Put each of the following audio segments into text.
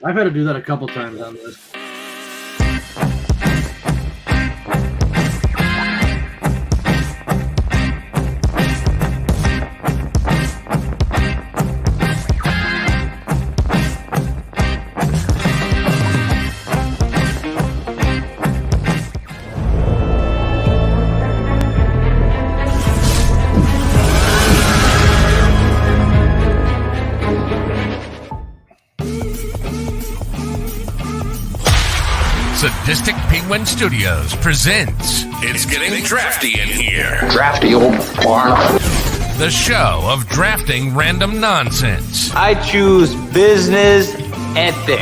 I've had to do that a couple times on this. Sadistic Penguin Studios presents It's Getting Drafty in Here. Drafty old barn. The show of drafting random nonsense. I choose business ethics.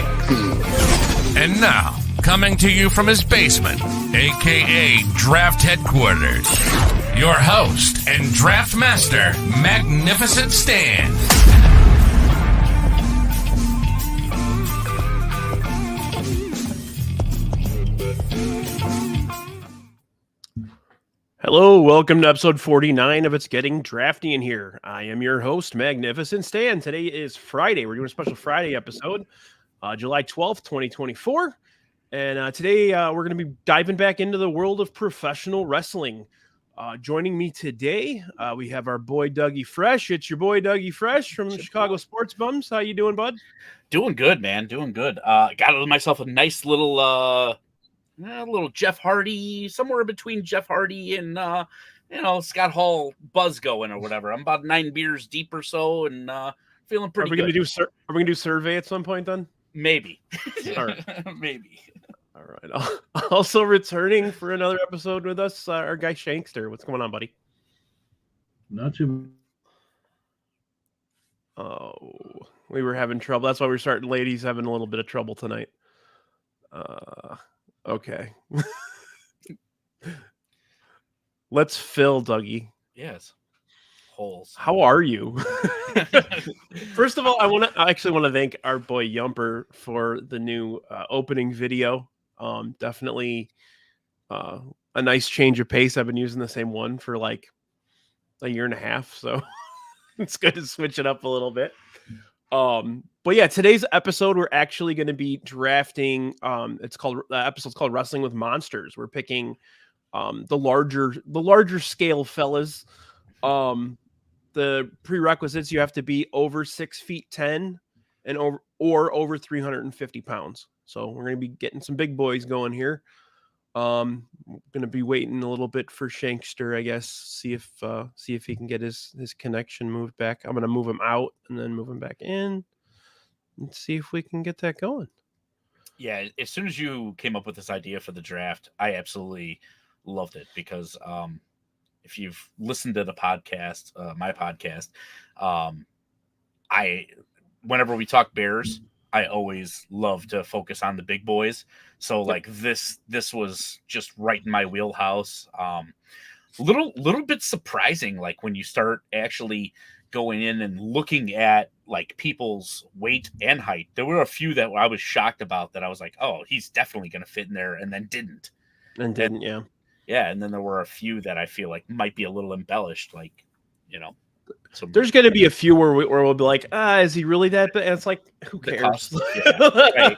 And now, coming to you from his basement, a.k.a. Draft Headquarters, your host and draft master, Magnificent Stan. Hello, welcome to episode 49 of It's Getting Drafty in Here. I am your host, Magnificent Stan. Today is Friday. We're doing a special Friday episode, July 12th, 2024. And today we're going to be diving back into the world of professional wrestling. Joining me today, we have our boy, Dougie Fresh. It's your boy, Dougie Fresh from Chicago Sports Bums. How you doing, bud? Doing good, man. Doing good. Got myself a nice little Jeff Hardy, somewhere between Jeff Hardy and Scott Hall buzz going or whatever. I'm about 9 beers deep or so, and feeling pretty good. Are we gonna do survey at some point then? Maybe. All right. Maybe. All right. Also returning for another episode with us, our guy Shankster. What's going on, buddy? Not too. Oh, we were having trouble. That's why we're starting. Ladies having a little bit of trouble tonight. Okay. Let's fill, Dougie. Yes. Holes. How are you? First of all, I actually want to thank our boy Yumper for the new opening video. Definitely a nice change of pace. I've been using the same one for like a year and a half, so it's good to switch it up a little bit. But yeah, today's episode, we're actually going to be drafting. The episode's called Wrestling with Monsters. We're picking the larger scale fellas. The prerequisites, you have to be over 6'10" and over 350 pounds. So we're going to be getting some big boys going here. Going to be waiting a little bit for Shankster, I guess. See if he can get his connection moved back. I'm going to move him out and then move him back in and see if we can get that going. Yeah, as soon as you came up with this idea for the draft, I absolutely loved it because if you've listened to the podcast, my podcast, whenever we talk Bears, I always love to focus on the big boys. So like this was just right in my wheelhouse. Little bit surprising, like when you start actually going in and looking at like people's weight and height. There were a few that I was shocked about that I was like, oh, he's definitely going to fit in there, and then didn't. Yeah. Yeah, and then there were a few that I feel like might be a little embellished, like, there's going to be a few where we'll be like, is he really that bad? And it's like, who cares? Yeah, right.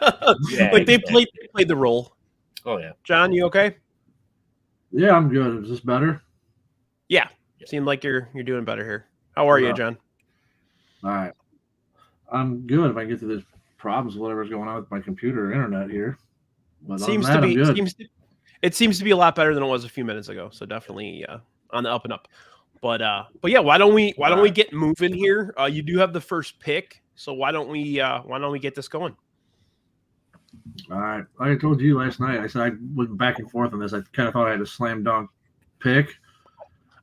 Yeah, like they played the role. Oh yeah, John, you okay? Yeah, I'm good. Is this better? Yeah. Seemed like you're doing better here. How are you, John? All right. I'm good if I get to this problems, whatever's going on with my computer or internet here. But seems to be a lot better than it was a few minutes ago. So definitely on the up and up. But yeah, why don't we get moving here? You do have the first pick, so why don't we get this going? All right. Like I told you last night, I said I went back and forth on this. I kind of thought I had a slam dunk pick.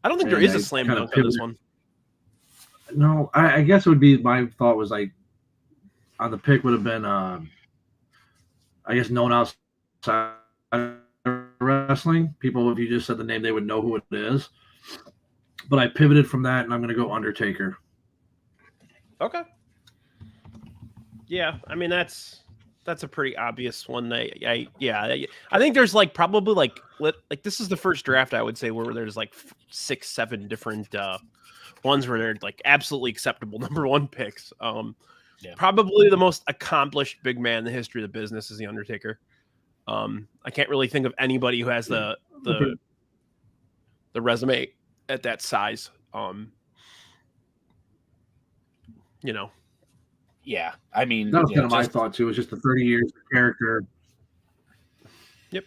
I don't think there is a slam dunk on this one. No, I guess it would be, my thought was like on the pick would have been I guess known outside wrestling. People, if you just said the name, they would know who it is. But I pivoted from that, and I'm going to go Undertaker. Okay. Yeah, I mean that's a pretty obvious one. I think there's like probably like this is the first draft I would say where there's like 6-7 different ones where they're like absolutely acceptable number one picks. Yeah. Probably the most accomplished big man in the history of the business is the Undertaker. I can't really think of anybody who has the resume at that size. You know. Yeah, I mean, That was yeah, kind of my just- thought too. It was just the 30 years of character. Yep.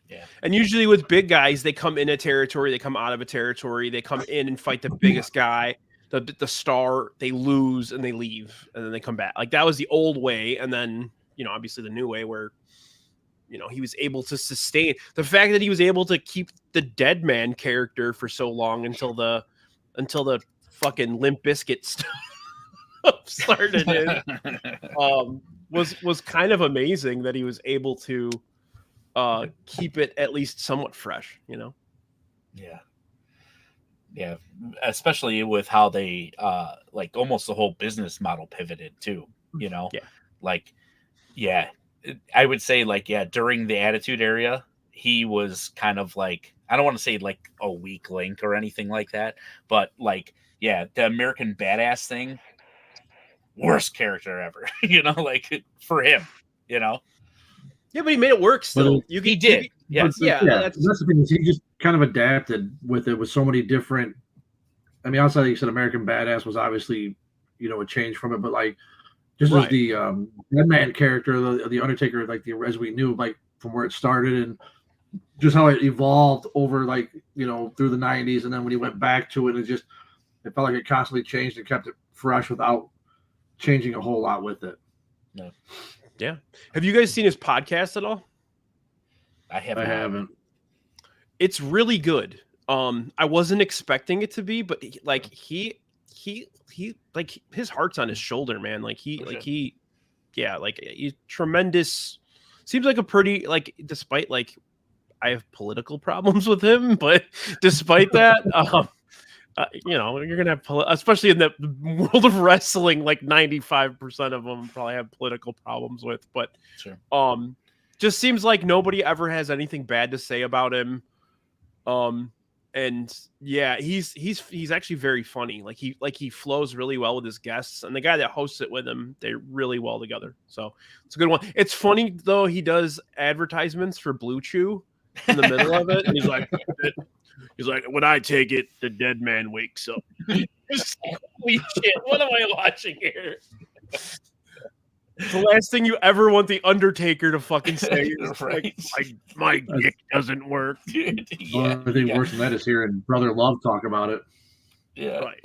Yeah. And usually with big guys, they come in a territory, they come out of a territory, they come in and fight the biggest guy, the star, they lose and they leave, and then they come back. Like that was the old way, and then obviously the new way where he was able to sustain the fact that he was able to keep the dead man character for so long until the fucking Limp Bizkit stuff started in. Was kind of amazing that he was able to keep it at least somewhat fresh, Yeah, especially with how they like almost the whole business model pivoted too, I would say during the Attitude Era he was kind of like, I don't want to say like a weak link or anything like that, but the American Badass thing, worst character ever, for him, Yeah, but he made it work still. He did. Yes. That's the thing, is he just kind of adapted with it with so many different. I mean, outside, like you said, American Badass was obviously, a change from it, but just as the Dead Man character, the Undertaker, as we knew, from where it started and just how it evolved over, through the '90s, and then when he went back to it, it felt like it constantly changed and kept it fresh without changing a whole lot with it. No. Yeah. Have you guys seen his podcast at all? I haven't. It's really good. I wasn't expecting it to be, but he his heart's on his shoulder, man. He's tremendous. Seems like a pretty, despite I have political problems with him, but despite that, you're gonna have especially in the world of wrestling, 95% of them probably have political problems with. But sure. Just seems like nobody ever has anything bad to say about him. And yeah, he's actually very funny. He flows really well with his guests, and the guy that hosts it with him, they're really well together. So it's a good one. It's funny though, he does advertisements for Blue Chew in the middle of it, and he's like, when I take it, the dead man wakes up. Holy shit, what am I watching here? The last thing you ever want the Undertaker to fucking say is right. My dick doesn't work. The only thing worse than that is hearing Brother Love talk about it. Yeah. Right.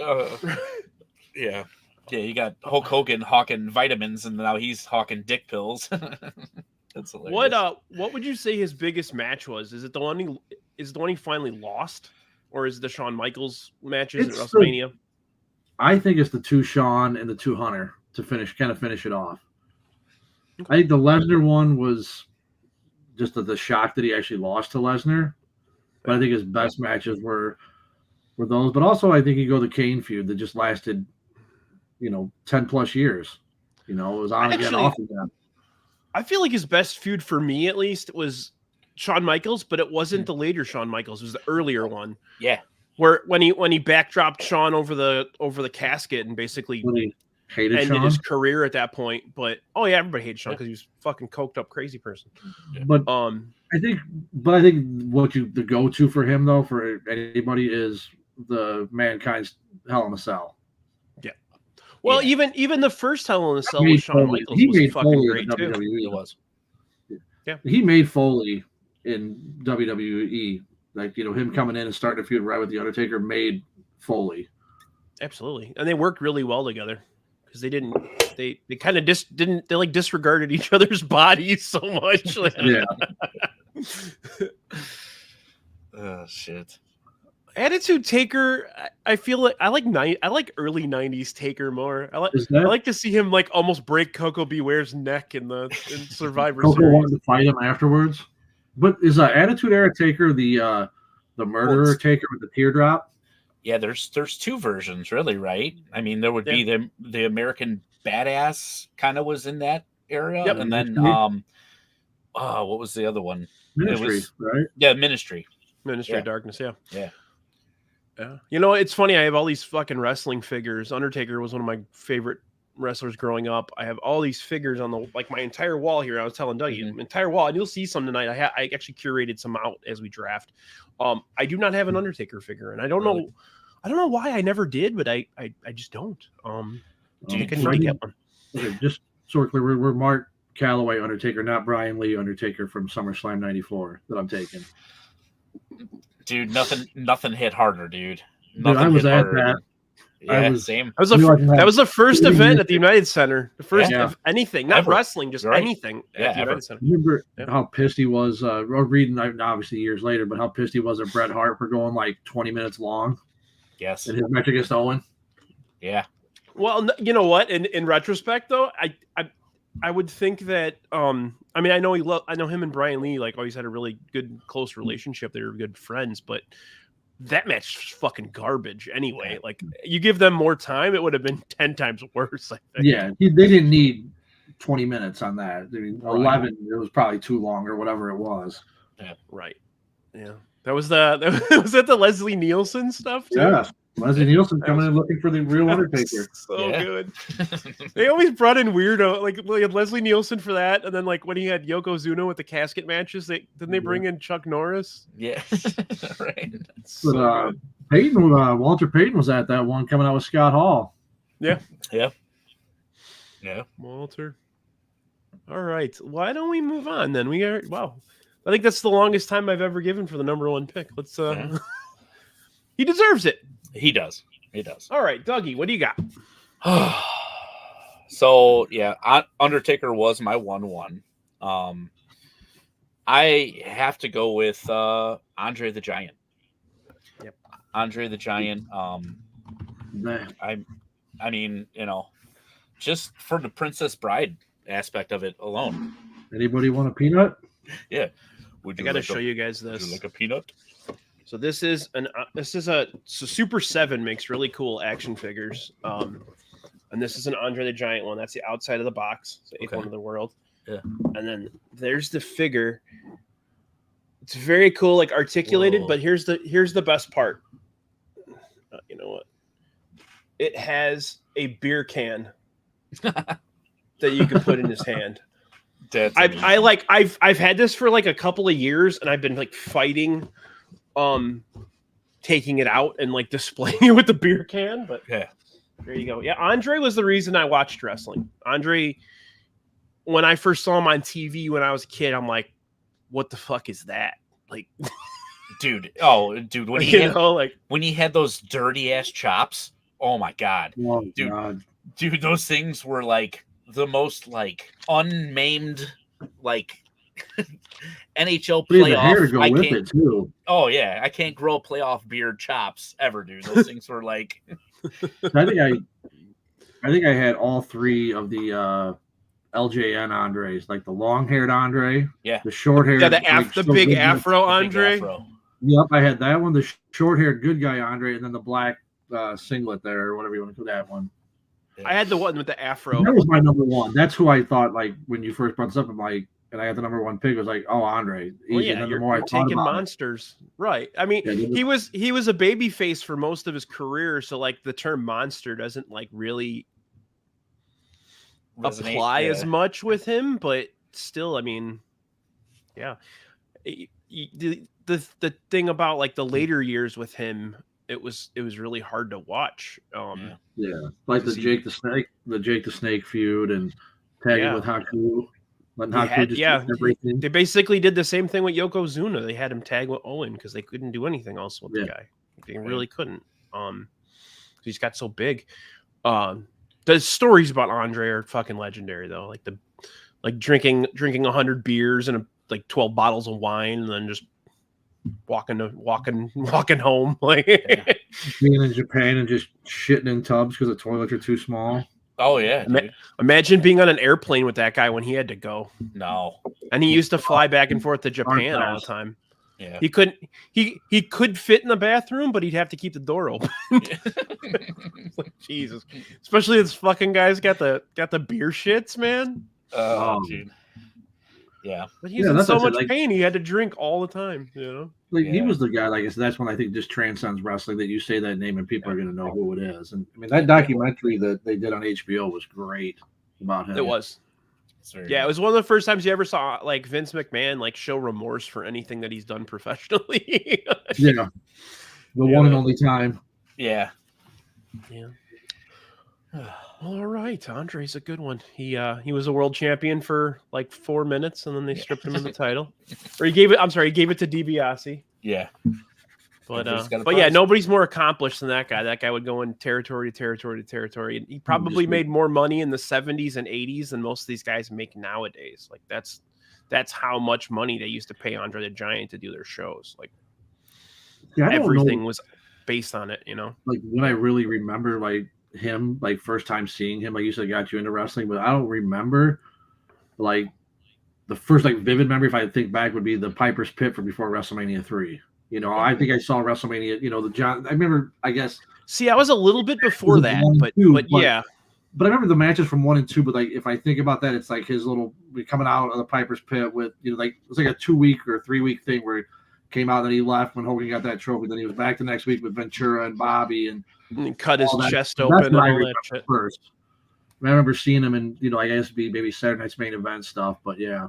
Yeah. Yeah, you got Hulk Hogan hawking vitamins, and now he's hawking dick pills. That's hilarious. What would you say his biggest match was? Is it the one he finally lost, or is it the Shawn Michaels matches at WrestleMania? I think it's the two Shawn and the two Hunter to finish it off. I think the Lesnar one was just the shock that he actually lost to Lesnar. But I think his best matches were those. But also, I think you go the Kane feud that just lasted, 10 plus years. It was on again, off again. I feel like his best feud for me, at least, was Shawn Michaels, but it wasn't the later Shawn Michaels. It was the earlier one. Yeah. Where when he backdropped Shawn over the casket and basically ended Shawn? his career at that point. But everybody hated Shawn because he was fucking coked up crazy person. But I think the go-to for him though, for anybody, is the Mankind's Hell in a Cell. Yeah. Well, even the first Hell in a Cell with Shawn Michaels was fucking great too. It was. Yeah. He made Foley in WWE. Him coming in and starting a feud right with the Undertaker made Foley. Absolutely, and they worked really well together because they kind of disregarded each other's bodies so much. Yeah. Oh shit. Attitude Taker, I feel like I like early '90s Taker more. I like to see him almost break Coco Beware's neck in Survivor Coco Series. wanted to fight him afterwards. But is Attitude Era Taker the murderer Taker with the teardrop? Yeah, there's two versions, really, right? I mean, there would be the American Badass kind of was in that area, and then what was the other one? Ministry, right? Yeah, Ministry. Ministry of Darkness, yeah. Yeah. Yeah. You know, it's funny. I have all these fucking wrestling figures. Undertaker was one of my favorite wrestlers growing up. I have all these figures on the my entire wall here. I was telling Dougie, entire wall, and you'll see some tonight. I actually curated some out as we draft. I do not have an Undertaker figure, and I don't know why I never did, but I just don't. I can never get one. Okay, just so we're clear, we're Mark Calloway Undertaker, not Brian Lee Undertaker from SummerSlam '94 that I'm taking. Dude, nothing hit harder, dude. Dude, I was at that. Yeah, same. That was the first event at the United Center. The first of anything, not wrestling, just anything at the United Center. Remember how pissed he was, or reading obviously years later, but how pissed he was at Bret Hart for going like 20 minutes long. Yes. And his match against Owen. Yeah. Well, you know what? In retrospect, though, I would think that I mean, I know him and Brian Lee like always had a really good close relationship. They were good friends, but that match was fucking garbage anyway. Like, you give them more time, it would have been 10 times worse, I think. Yeah, they didn't need 20 minutes on that. I mean, 11, it was probably too long or whatever it was. Yeah. Right. Yeah. Was that the Leslie Nielsen stuff too? Yeah. Leslie Nielsen coming in looking for the real Undertaker. So good. They always brought in weirdo, like Leslie Nielsen for that, and then like when he had Yokozuna with the casket matches, didn't they bring in Chuck Norris? Yeah, right. But Walter Payton was at that one coming out with Scott Hall. Yeah. Walter. All right. Why don't we move on then? I think that's the longest time I've ever given for the number one pick. Let's. He deserves it. He does. All right, Dougie, what do you got? So yeah, Undertaker was my 1-1. I have to go with Andre the Giant. Yep. Andre the Giant. I mean, just for the Princess Bride aspect of it alone. Anybody want a peanut? Yeah. I got to show you guys this. Would you like a peanut? So this is Super 7 makes really cool action figures. And this is an Andre the Giant one. That's the outside of the box. It's the eighth one in the world. Yeah. And then there's the figure. It's very cool, like articulated, but here's the best part. You know what? It has a beer can that you can put in his hand. I've had this for like a couple of years, and I've been like fighting taking it out and like displaying it with the beer can, but there you go. Yeah, Andre was the reason I watched wrestling. Andre, when I first saw him on TV when I was a kid, I'm like, what the fuck is that? Like, dude, when he had those dirty ass chops, oh my god. Dude, those things were like the most like unmaimed like NHL playoff. I can't, it too. Oh yeah, I can't grow playoff beard chops ever, dude. Those things were like. I think I had all three of the LJN Andres, like the long-haired Andre, the short-haired, the big afro Andre. Yep, I had that one, the short-haired good guy Andre, and then the black singlet there, or whatever you want to call that one. I had the one with the afro. That was my number one. That's who I thought, like, when you first brought this up, I'm like, and I had the number one pick, I was like, oh, Andre. Well, yeah, you're taking monsters. Right. I mean, he was a baby face for most of his career, so, like, the term monster doesn't, like, really apply as much with him, but still, I mean, yeah. The thing about, like, the later years with him, it was really hard to watch. Like the Jake the Snake feud and tagging with Haku. They basically did the same thing with Yokozuna. They had him tag with Owen because they couldn't do anything else with the guy. They really couldn't. He's got so big. The stories about Andre are fucking legendary though. Like drinking 100 beers and like 12 bottles of wine and then just walking home, like being in Japan and just shitting in tubs because the toilets are too small. Oh yeah, imagine being on an airplane with that guy when he had to go. No, and he used to fly back and forth to Japan all the time. Yeah, he couldn't. He could fit in the bathroom, but he'd have to keep the door open. Like, Jesus, especially this fucking guy's got the beer shits, man. Oh, dude. Yeah. But he was in that's so what I said, much like- pain, he had to drink all the time, you know? Like he Yeah. was the guy, like I said, that's when I think just transcends wrestling, that you say that name and people are going to know who it is. And I mean, that documentary that they did on HBO was great about him. It was. It's very Yeah, it good. was one of the first times you ever saw like Vince McMahon like show remorse for anything that he's done professionally. Yeah. The one and only time. Yeah. Yeah. All right, Andre's a good one. He was a world champion for like 4 minutes, and then they stripped him of the title. Or he gave it to DiBiase. Yeah. But Everybody's got a but yeah, prize. nobody's more accomplished than that guy. That guy would go in territory to territory to territory, and he probably made more money in the 70s and 80s than most of these guys make nowadays. Like that's how much money they used to pay Andre the Giant to do their shows. Like Yeah, I don't everything know, was based on it, you know. like when I really remember like him, like first time seeing him, like you said, got you into wrestling, but I don't remember like the first like vivid memory, if I think back, would be the Piper's Pit from before WrestleMania 3. You know, I think I saw WrestleMania, you know, the John, I remember, I guess. See, I was a little bit before Was it that, 1 and but 2, but yeah. But I remember the matches from 1 and 2, but like if I think about that, it's like his little coming out of the Piper's Pit with, you know, like it was like a 2-week or 3-week thing where he came out and then he left when Hogan got that trophy. Then he was back the next week with Ventura and Bobby and cut his all that. chest That's open and what I all that remember shit. first. I remember seeing him in, you know, I guess be maybe Saturday Night's Main Event stuff, but yeah.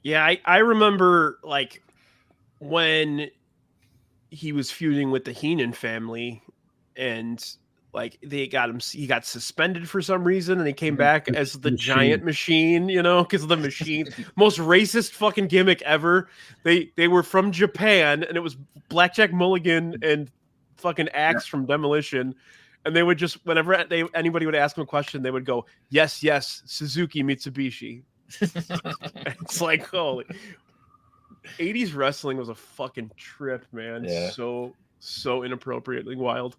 Yeah, I remember like when he was feuding with the Heenan family and like he got suspended for some reason and he came back as the giant machine, you know, because of the machine. Most racist fucking gimmick ever. They were from Japan and it was Blackjack Mulligan and fucking Axe from Demolition. And they would just, whenever anybody would ask him a question, they would go, yes, Suzuki Mitsubishi. It's like, holy 80s wrestling was a fucking trip, man. Yeah. So inappropriately wild.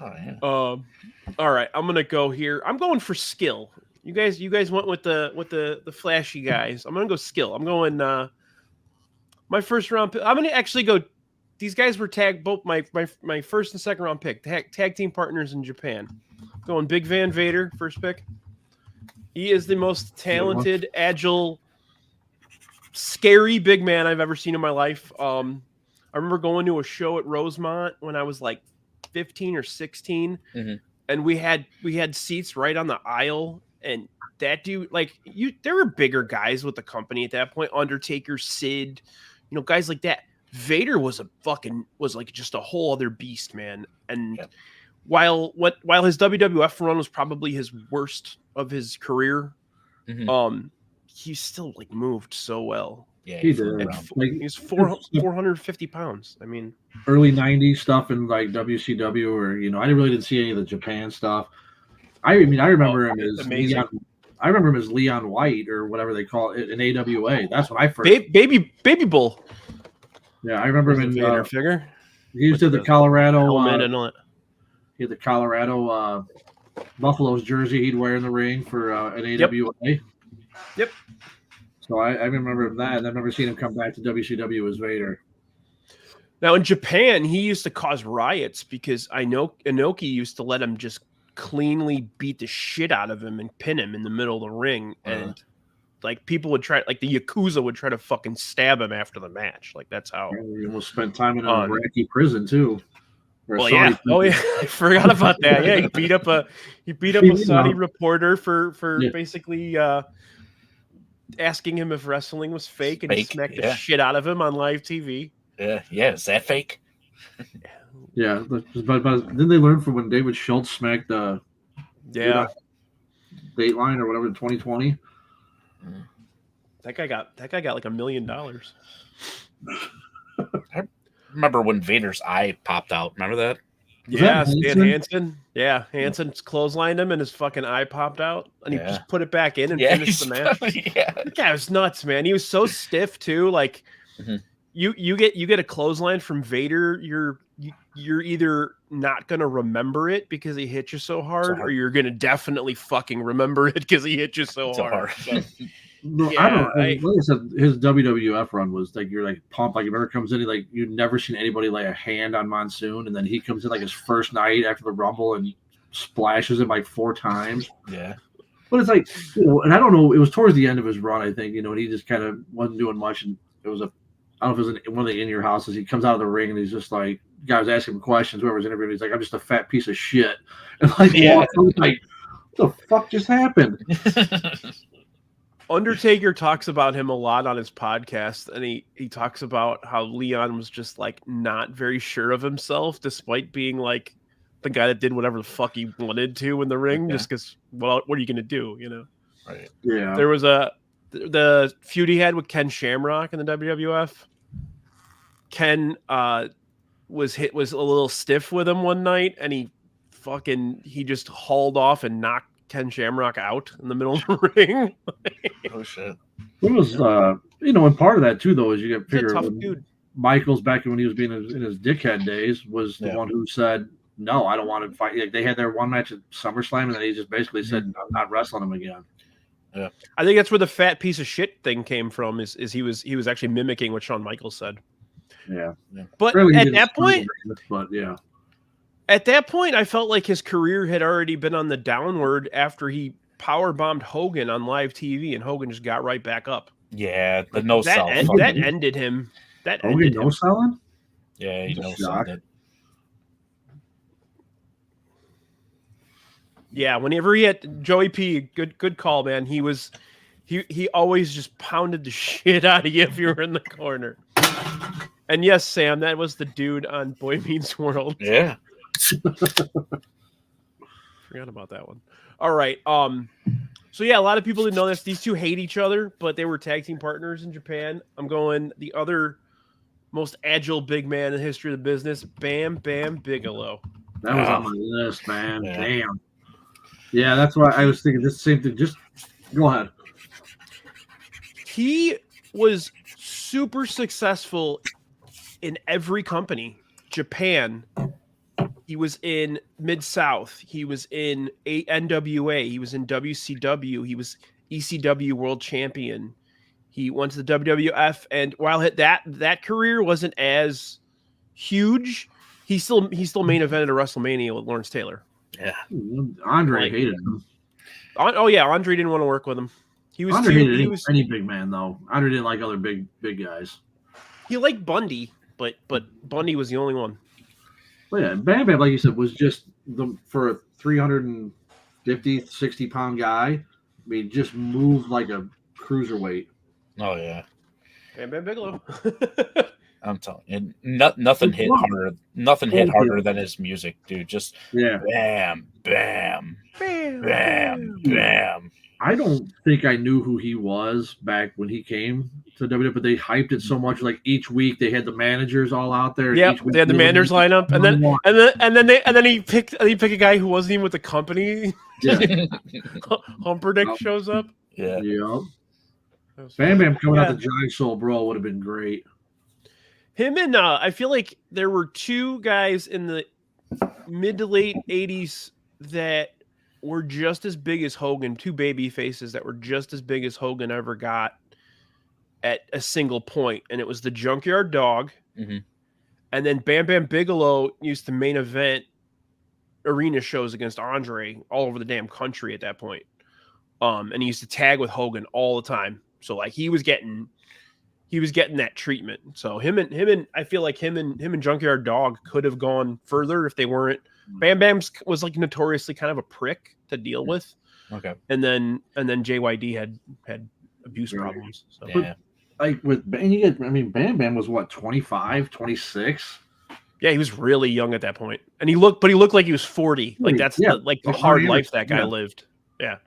Oh yeah. All right, I'm gonna go here. I'm going for skill. You guys went with the flashy guys. I'm gonna go skill. I'm going my first round pick. I'm gonna actually go. These guys were tagged both my first and second round pick. Tag team partners in Japan. Going Big Van Vader, first pick. He is the most talented, agile, scary big man I've ever seen in my life. I remember going to a show at Rosemont when I was like 15 or 16, and we had seats right on the aisle. And that dude, like there were bigger guys with the company at that point. Undertaker, Sid, you know, guys like that. Vader was like just a whole other beast, man. And while his WWF run was probably his worst of his career, he still like moved so well. Yeah, He did. He's 450 pounds. I mean, early 90s stuff in like WCW, or, you know, I really didn't see any of the Japan stuff. I remember him as amazing. I remember him as Leon White or whatever they call it in AWA. That's when I first. Baby Bull. Yeah, I remember him in Vader figure. He used to have the Colorado. Helmet and all that. He had the Colorado Buffalo's jersey he'd wear in the ring for an AWA. Yep. So I remember that, and I remember seeing him come back to WCW as Vader. Now in Japan, he used to cause riots because I know Inoki used to let him just cleanly beat the shit out of him and pin him in the middle of the ring, and like people would try, like the Yakuza would try to fucking stab him after the match. Like that's how. He almost spent time in a Iraqi prison too. Well, yeah. Oh, yeah. I forgot about that. Yeah, he beat up a Saudi reporter for basically asking him if wrestling was fake, and he smacked the shit out of him on live TV. Yeah. Is that fake? Yeah, but didn't they learn from when David Schultz smacked the Dateline or whatever in 2020? That guy got like $1 million. I remember when Vader's eye popped out. Remember that? Yeah, Stan Hansen. Yeah, Hansen clotheslined him and his fucking eye popped out, and he just put it back in and finished the match. That guy was nuts, man. He was so stiff too. Like you get a clothesline from Vader, you're either not gonna remember it because he hit you so hard, or you're gonna definitely fucking remember it because he hit you so hard. So, no, I don't know. Like I said, his WWF run was like you're like pumped. Like, remember comes in, like you've never seen anybody lay a hand on Monsoon, and then he comes in like his first night after the Rumble and splashes him like 4 times. Yeah. But it's like, and I don't know. It was towards the end of his run, I think. And he just kind of wasn't doing much. And it was I don't know if it was in one of the in your houses. He comes out of the ring and he's just like, guy was asking him questions. Whoever's interviewing, he's like, I'm just a fat piece of shit. And like, like, what the fuck just happened? Undertaker talks about him a lot on his podcast, and he talks about how Leon was just like not very sure of himself, despite being like the guy that did whatever the fuck he wanted to in the ring, just because, well, what are you gonna do, Right. Yeah. There was the feud he had with Ken Shamrock in the WWF. Ken was a little stiff with him one night, and he just hauled off and knocked Ken Shamrock out in the middle of the ring. Oh shit! It was and part of that too, though, is you got to figure tough dude. Michaels back when he was being in his dickhead days was the one who said, "No, I don't want to fight." Like, they had their one match at SummerSlam, and then he just basically said, "I'm not wrestling him again." Yeah, I think that's where the fat piece of shit thing came from. Is he was actually mimicking what Shawn Michaels said. Yeah. But really at that point, At that point, I felt like his career had already been on the downward after he powerbombed Hogan on live TV, and Hogan just got right back up. Yeah, the no sell. That ended him. That Hogan ended no selling? Yeah, he no sold it. Yeah, whenever he had Joey P, good call, man. He always just pounded the shit out of you if you were in the corner. And yes, Sam, that was the dude on Boy Meets World. Yeah. Forgot about that one. All right. So yeah, a lot of people didn't know this. These two hate each other, but they were tag team partners in Japan. I'm going the other most agile big man in the history of the business, Bam Bam Bigelow. That was on my list, man. Yeah. Damn. Yeah, that's why I was thinking this same thing. Just go ahead. He was super successful in every company. Japan. He was in Mid-South. He was in NWA. He was in WCW. He was ECW World Champion. He went to the WWF, and while that career wasn't as huge, he still main evented a WrestleMania with Lawrence Taylor. Yeah, Andre hated him. Andre didn't want to work with him. Andre hated any big man though. Andre didn't like other big guys. He liked Bundy, but Bundy was the only one. Well, yeah, Bam Bam, like you said, was just for a 350, 60-pound guy. I mean, just moved like a cruiserweight. Oh yeah, Bam Bam Bigelow. I'm telling you, nothing hit harder. Nothing hit harder than his music, dude. Just bam, bam, bam, bam, bam. I don't think I knew who he was back when he came to WWE, but they hyped it so much. Like each week, they had the managers all out there. Yeah, they had the managers line up, and then he picked a guy who wasn't even with the company. Yeah, Humperdick shows up. Yeah. Bam Bam coming out the Giant Soul Brawl would have been great. Him and I feel like there were two guys in the mid to late 80s that were just as big as Hogan, two baby faces that were just as big as Hogan ever got at a single point. And it was the Junkyard Dog. Mm-hmm. And then Bam Bam Bigelow used to main event arena shows against Andre all over the damn country at that point. And he used to tag with Hogan all the time. So like he was getting that treatment. So him and I feel like him and Junkyard Dog could have gone further if they weren't. Bam Bam was like notoriously kind of a prick to deal with. Okay. And then JYD had abuse problems. So. Yeah. Like with Bam Bam was what, 25, 26? Yeah, he was really young at that point. And he looked like he was 40. Like that's the hard life that guy lived. Yeah.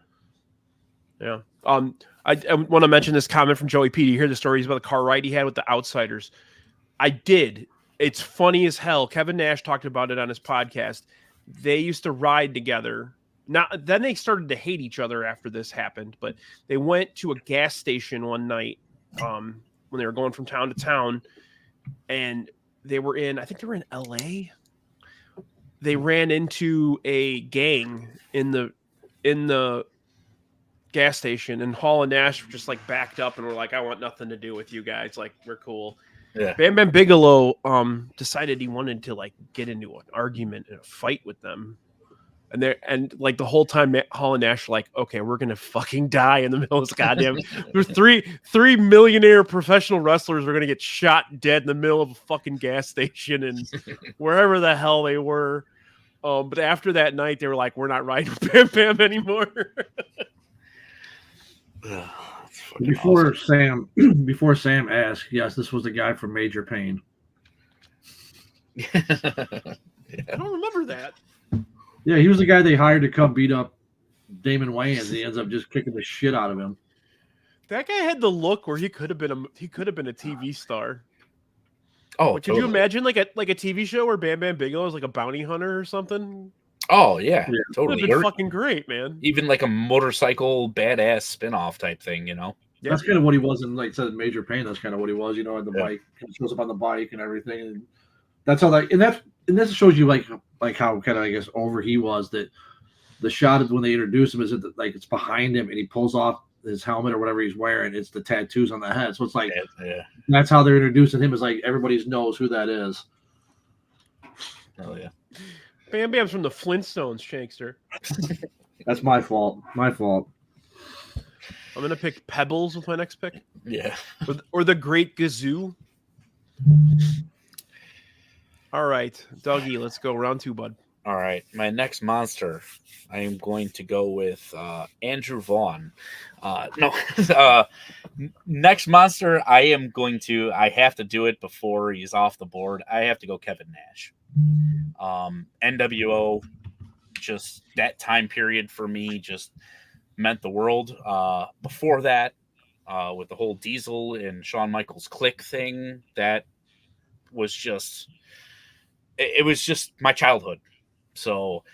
Yeah. I want to mention this comment from Joey P. Do you hear the stories about the car ride he had with the Outsiders? I did. It's funny as hell. Kevin Nash talked about it on his podcast. They used to ride together. Then they started to hate each other after this happened, but they went to a gas station one night when they were going from town to town, and I think they were in LA. They ran into a gang in the gas station, and Hall and Nash just like backed up and were like, I want nothing to do with you guys. Like, we're cool. Yeah. Bam Bam Bigelow decided he wanted to like get into an argument and a fight with them. And like the whole time, Hall and Nash are like, okay, we're gonna fucking die in the middle of this goddamn. There's three millionaire professional wrestlers are gonna get shot dead in the middle of a fucking gas station and wherever the hell they were. But after that night, they were like, we're not riding with Bam Bam anymore. Before Sam asked, yes, this was the guy from Major Pain. I don't remember that. Yeah, he was the guy they hired to come beat up Damon Wayans. He ends up just kicking the shit out of him. That guy had the look where he could have been a TV star. Oh, could you imagine like a TV show where Bam Bam Bigelow is like a bounty hunter or something? Oh yeah, totally. Would have been fucking great, man. Even like a motorcycle badass spin-off type thing, you know. Yeah. That's kind of what he was in, like I said, Major Pain. That's kind of what he was, you know, on the bike. He shows up on the bike and everything, and that's how and this shows you like how kind of I guess over he was. That the shot of when they introduce him is that like it's behind him and he pulls off his helmet or whatever he's wearing. It's the tattoos on the head, so it's like that's how they're introducing him. Is like everybody knows who that is. Oh yeah. Bam Bam's from the Flintstones, Shankster. That's my fault. I'm gonna pick Pebbles with my next pick. Yeah. Or the Great Gazoo. All right, Dougie, let's go round 2, bud. All right, my next monster, I am going to go with Andrew Vaughn. Next monster, I have to do it before he's off the board. I have to go Kevin Nash. NWO, just that time period for me just meant the world. Before that, with the whole Diesel and Shawn Michaels clique thing, that was just it was just my childhood. So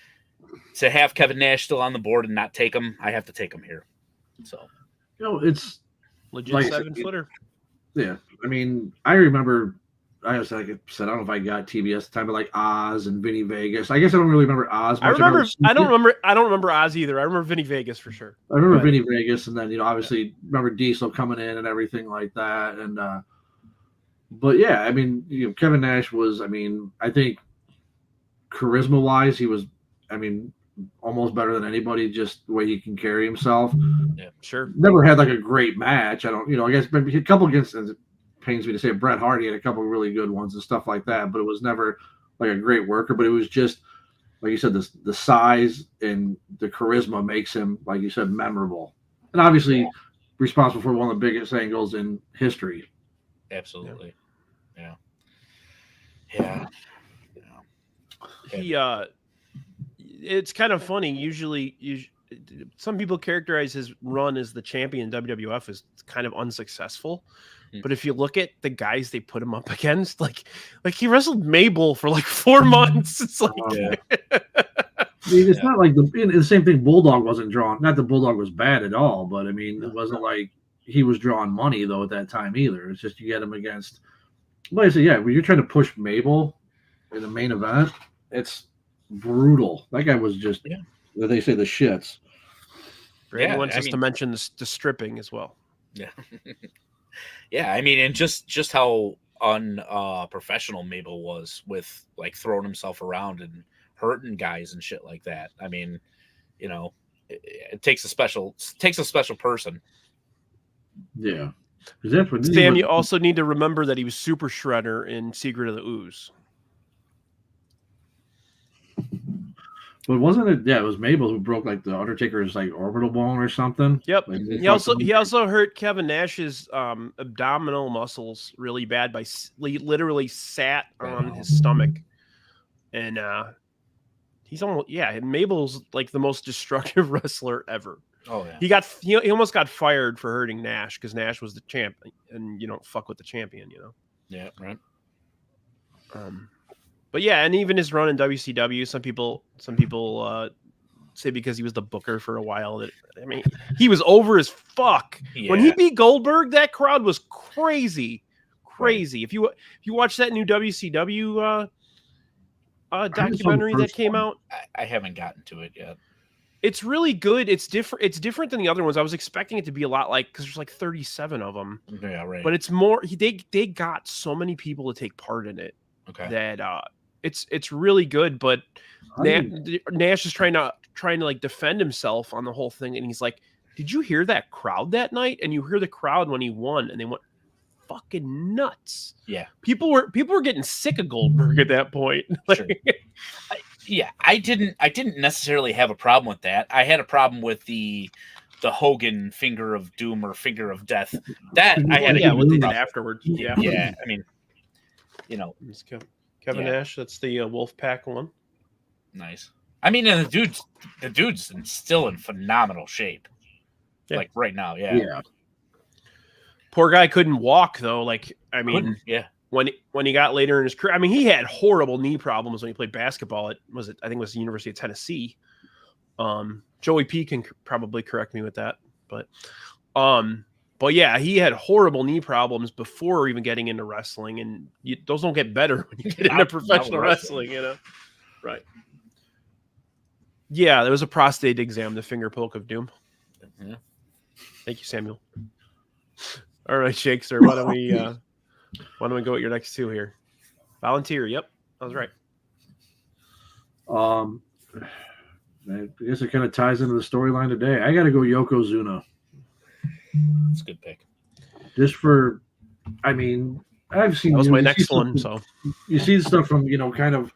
to have Kevin Nash still on the board and not take him, I have to take him here. So it's legit like 7-footer. Yeah, I mean, I remember. I said, I don't know if I got TBS at the time, but like Oz and Vinny Vegas. I guess I don't really remember Oz. I don't remember Oz either. I remember Vinny Vegas for sure. I remember Vinny Vegas, and then obviously remember Diesel coming in and everything like that. And but yeah, I mean, Kevin Nash was. I mean, I think charisma wise, he was. I mean, almost better than anybody. Just the way he can carry himself. Yeah, sure. Never had like a great match. I don't. I guess maybe a couple against. Pains me to say Bret Hart, he had a couple of really good ones and stuff like that, but it was never like a great worker. But it was just like you said, the size and the charisma makes him, like you said, memorable, and obviously responsible for one of the biggest angles in history. Absolutely, yeah. It's kind of funny. Usually, some people characterize his run as the champion in WWF as kind of unsuccessful. But if you look at the guys they put him up against, like he wrestled Mabel for like 4 months. It's like, I mean, it's not like the same thing. Bulldog wasn't drawn. Not that Bulldog was bad at all, but I mean, it wasn't like he was drawing money though at that time either. It's just you get him against. Like I said, when you're trying to push Mabel in the main event, it's brutal. That guy was just, they say, the shits. Brandon wants us to mention the stripping as well. Yeah. Yeah, I mean, and just how unprofessional Mabel was with like throwing himself around and hurting guys and shit like that. I mean, it takes a special person. Yeah. Sam, you also need to remember that he was Super Shredder in Secret of the Ooze. But wasn't it? Yeah, it was Mabel who broke like the Undertaker's like orbital bone or something. Yep. Like, he also hurt Kevin Nash's abdominal muscles really bad by literally sat on his stomach, and he's almost Mabel's like the most destructive wrestler ever. Oh yeah. He almost got fired for hurting Nash because Nash was the champ, and you don't fuck with the champion, Yeah. Right. But yeah, and even his run in WCW, some people say because he was the booker for a while that he was over as fuck. Yeah. When he beat Goldberg, that crowd was crazy. Right. If you watch that new WCW documentary that came out, I haven't gotten to it yet. It's really good. It's different. It's different than the other ones. I was expecting it to be a lot like because there's like 37 of them. Yeah, right. But it's more. They got so many people to take part in it. Okay. That It's really good, but I- Nash is trying to like defend himself on the whole thing, and he's like, "Did you hear that crowd that night?" And you hear the crowd when he won, and they went fucking nuts. Yeah. People were getting sick of Goldberg at that point. Sure. I didn't necessarily have a problem with that. I had a problem with the Hogan finger of doom or finger of death. That I had what they did afterwards. Yeah. Yeah, I mean, It's Kevin Nash, that's the Wolfpack one. Nice. I mean, and the dude's still in phenomenal shape. Yeah. Like right now, yeah. Poor guy couldn't walk though. Like, I mean, when he got later in his career, I mean, he had horrible knee problems when he played basketball. I think it was the University of Tennessee. Joey P can probably correct me with that, but yeah, he had horrible knee problems before even getting into wrestling, and those don't get better when you get into professional wrestling, Right. Yeah, there was a prostate exam, the finger poke of doom. Yeah. Thank you, Samuel. All right, Shankster, why don't we go with your next two here? Volunteer. Yep, that was right. I guess it kind of ties into the storyline today. I got to go Yokozuna. That's a good pick. Just for, I mean, I've seen. That was my next one. So you see stuff from kind of.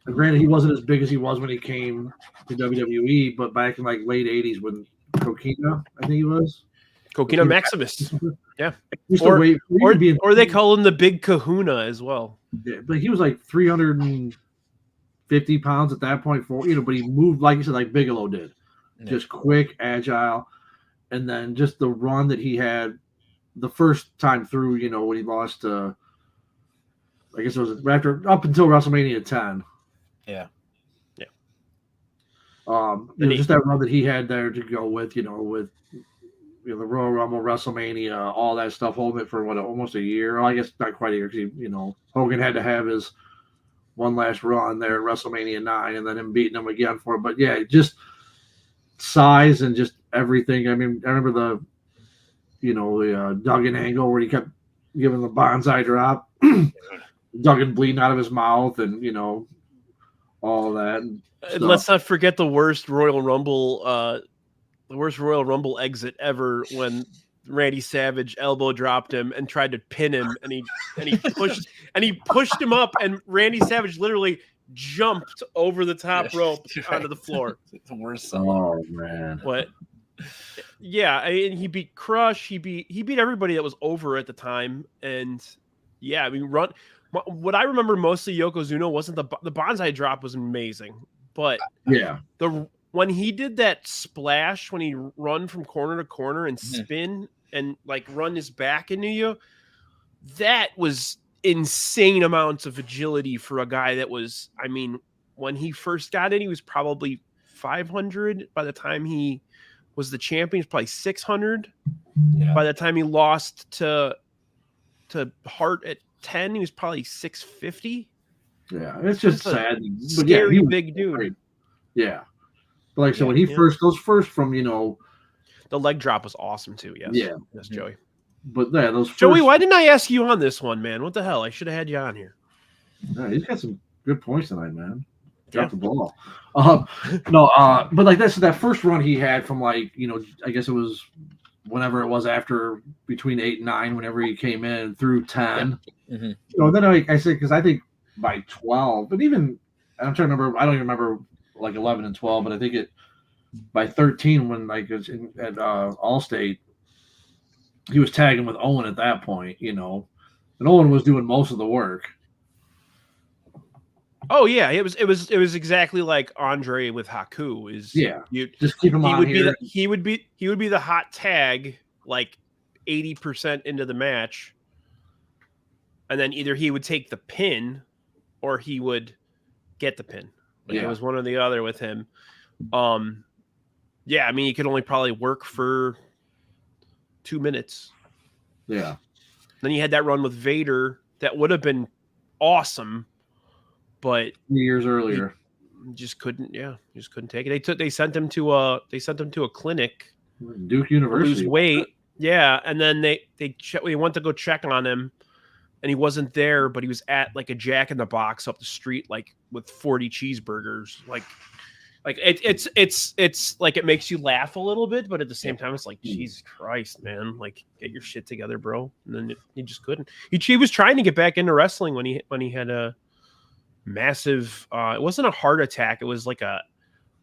Granted, he wasn't as big as he was when he came to WWE, but back in like late '80s when Coquina, I think he was. Coquina Maximus. Yeah. Or they call him the Big Kahuna as well. Yeah, but he was like 350 pounds at that point but he moved like you said, like Bigelow did. Yeah. Just quick, agile, and then just the run that he had the first time through, when he lost I guess it was up until WrestleMania 10. Yeah. Yeah. Just that run that he had there to go with, with the Royal Rumble, WrestleMania, all that stuff, holding it for almost a year. Well, I guess not quite a year because Hogan had to have his one last run there at WrestleMania 9, and then him beating him again for it. But yeah, just size and just everything. I mean, I remember the Duggan angle where he kept giving the bonsai drop, Duggan bleeding out of his mouth, and all that. And let's not forget the worst Royal Rumble exit ever when Randy Savage elbow dropped him and tried to pin him, and he pushed him up, and Randy Savage literally jumped over the top rope onto the floor. The worst. Oh man! But yeah, and he beat Crush. He beat everybody that was over at the time, and yeah, I mean, what I remember mostly Yokozuna wasn't the bonsai drop was amazing, but yeah, when he did that splash, when he run from corner to corner and spin and like run his back into you, that was insane amounts of agility for a guy that was, I mean, when he first got in, he was probably 500. By the time he was the champion, he was probably 600. Yeah. By the time he lost to Hart at 10, he was probably 650. Yeah, it's just sad. But scary he big dude. Great. Yeah. Like so, when he those first from the leg drop was awesome too. Yes, yes, Joey. But yeah, those Joey, why didn't I ask you on this one, man? What the hell? I should have had you on here. Yeah, he's got some good points tonight, man. Dropped the ball. But like that first run he had from I guess it was whenever it was after between 8 and 9, whenever he came in through 10. Yeah. Mm-hmm. Then I said because I think by 12, but even I'm trying to remember. I don't even remember. Like 11 and 12, but I think by 13 when it was at Allstate, he was tagging with Owen at that point, and Owen was doing most of the work. Oh yeah, it was exactly like Andre with Haku. Just keep him on here. He would be the hot tag like 80% into the match, and then either he would take the pin or he would get the pin. It was one or the other with him. Yeah, I mean, he could only probably work for 2 minutes. Yeah. Then he had that run with Vader that would have been awesome, but years earlier, just couldn't. Yeah, just couldn't take it. They sent him to a clinic, Duke University, lose weight. Yeah, and then they went to go check on him and he wasn't there, but he was at like a Jack in the Box up the street, like with 40 cheeseburgers. Like it's like it makes you laugh a little bit, but at the same time, it's like, Jesus Christ, man, like get your shit together, bro. And then he just couldn't. He was trying to get back into wrestling when he had a massive. It wasn't a heart attack. It was like a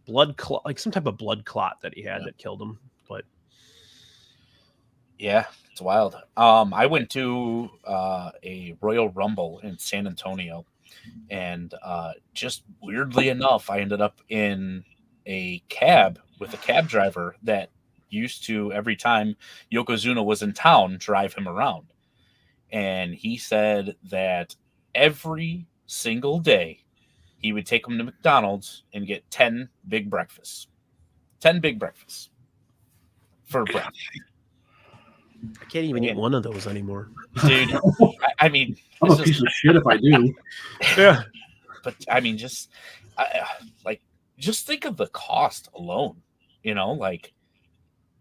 blood clot, like some type of blood clot that he had that killed him. But yeah, it's wild. I went to a Royal Rumble in San Antonio, and just weirdly enough, I ended up in a cab with a cab driver that used to, every time Yokozuna was in town, drive him around. And he said that every single day he would take him to McDonald's and get 10 big breakfasts. 10 big breakfasts for breakfast. I can't even eat one of those anymore. Dude, I mean, I'm a piece of shit if I do. Yeah. But I mean, just think of the cost alone, you know, like,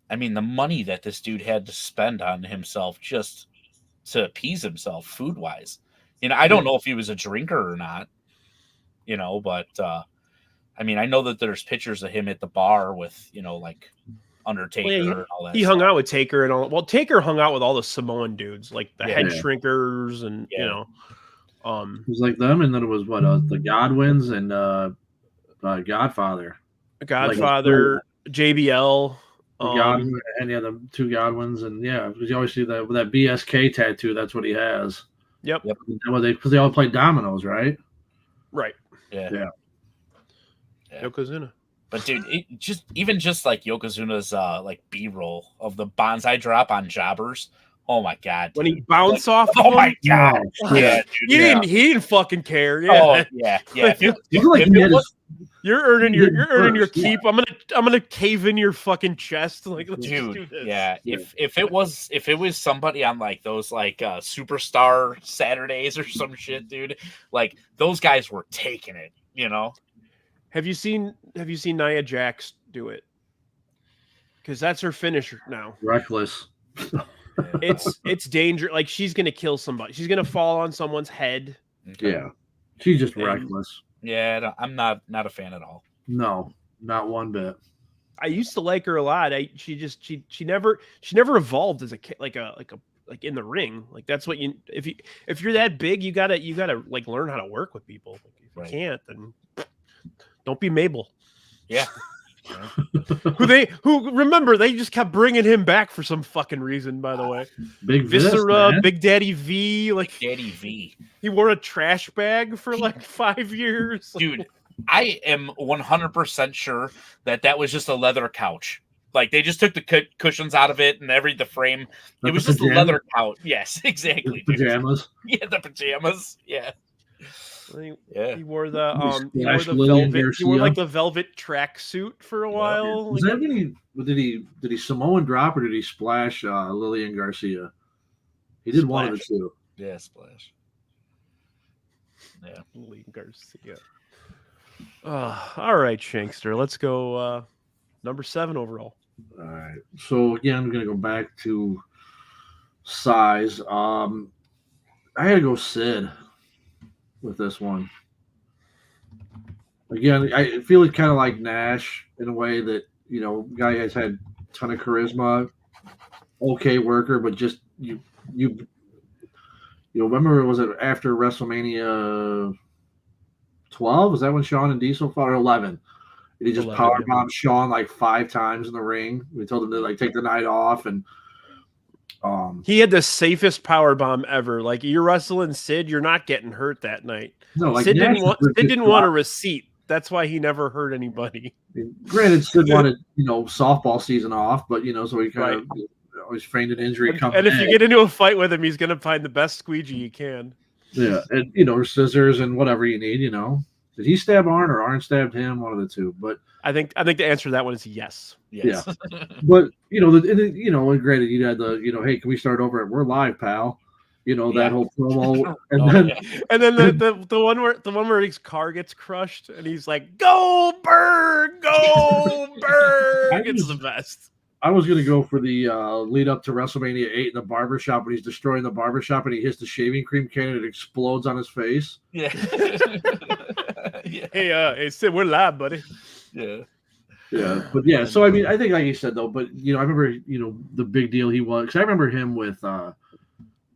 I mean, the money that this dude had to spend on himself just to appease himself food wise. You know, I don't know if he was a drinker or not, you know, but I mean, I know that there's pictures of him at the bar with, you know, like Undertaker and all that. He hung out with Taker and all. Well, Taker hung out with all the Samoan dudes, like the head shrinkers, and you know, it was like them, and then it was the Godwins and Godfather, JBL, Godwin, and the two Godwins, and because you always see that with that BSK tattoo. That's what he has. Yep. Because they all played dominoes, right? Right. Yeah. Yokozuna. But dude, even just like Yokozuna's like B-roll of the bonsai drop on jobbers. Oh my god! When he bounced off. Oh my god! Yeah, dude, he didn't fucking care. Yeah. Oh yeah. You're earning your keep. I'm gonna cave in your fucking chest, like, let's dude. do this. Yeah. If it was somebody on like those like Superstar Saturdays or some shit, dude, like those guys were taking it. You know. Have you seen Nia Jax do it? Because that's her finisher now. Reckless. It's danger. Like, she's gonna kill somebody. She's gonna fall on someone's head. Okay. Yeah, she's just reckless. Yeah, I'm not a fan at all. No, not one bit. I used to like her a lot. She never evolved as a like in the ring. Like, that's what if you're that big, you gotta like learn how to work with people. Like, if you can't, then don't be Mabel. Yeah. who remember, they just kept bringing him back for some fucking reason, by the way. Big Viscera, Big Daddy V, like Daddy V. He wore a trash bag for like 5 years. Dude, I am 100% sure that was just a leather couch. Like, they just took the cushions out of it and the frame. It was just a leather couch. Yes, exactly. The pajamas. Yeah, the pajamas. Yeah. He wore the velvet. He wore like the velvet tracksuit for a while. Was that did he Samoan drop or did he splash Lillian Garcia? He did one of the two. Yeah, splash. Yeah, Lillian Garcia. All right, Shankster. Let's go number 7 overall. All right. So again, I'm gonna go back to size. I had to go Sid with this one. Again, I feel it's kind of like Nash in a way that, you know, guy has had a ton of charisma, okay worker, but just you remember, was it after WrestleMania 12? Was that when Shawn and Diesel fought, or 11? He just powerbombed Shawn like 5 times in the ring. We told him to like take the night off, and he had the safest power bomb ever. Like, you're wrestling Sid, you're not getting hurt that night. No, like Sid didn't want a receipt. That's why he never hurt anybody. Granted, Sid wanted, softball season off, but so he kind of always feigned an injury. And if you get into a fight with him, he's going to find the best squeegee he can. Yeah, and scissors and whatever you need. Did he stab Arn or Arn stabbed him? One of the two. But I think the answer to that one is yes. Yeah, but and granted, you had the hey, can we start over? We're live, pal. That whole promo, and then the one where his car gets crushed, and he's like, "Go Berg, go Berg!" It's the best. I was gonna go for the lead up to WrestleMania 8 in the barbershop when he's destroying the barbershop and he hits the shaving cream can and it explodes on his face. Yeah. Yeah. Hey, Sid, we're live, buddy. Yeah. Yeah, but yeah. So I mean, I think like you said though, but I remember the big deal he was because I remember him with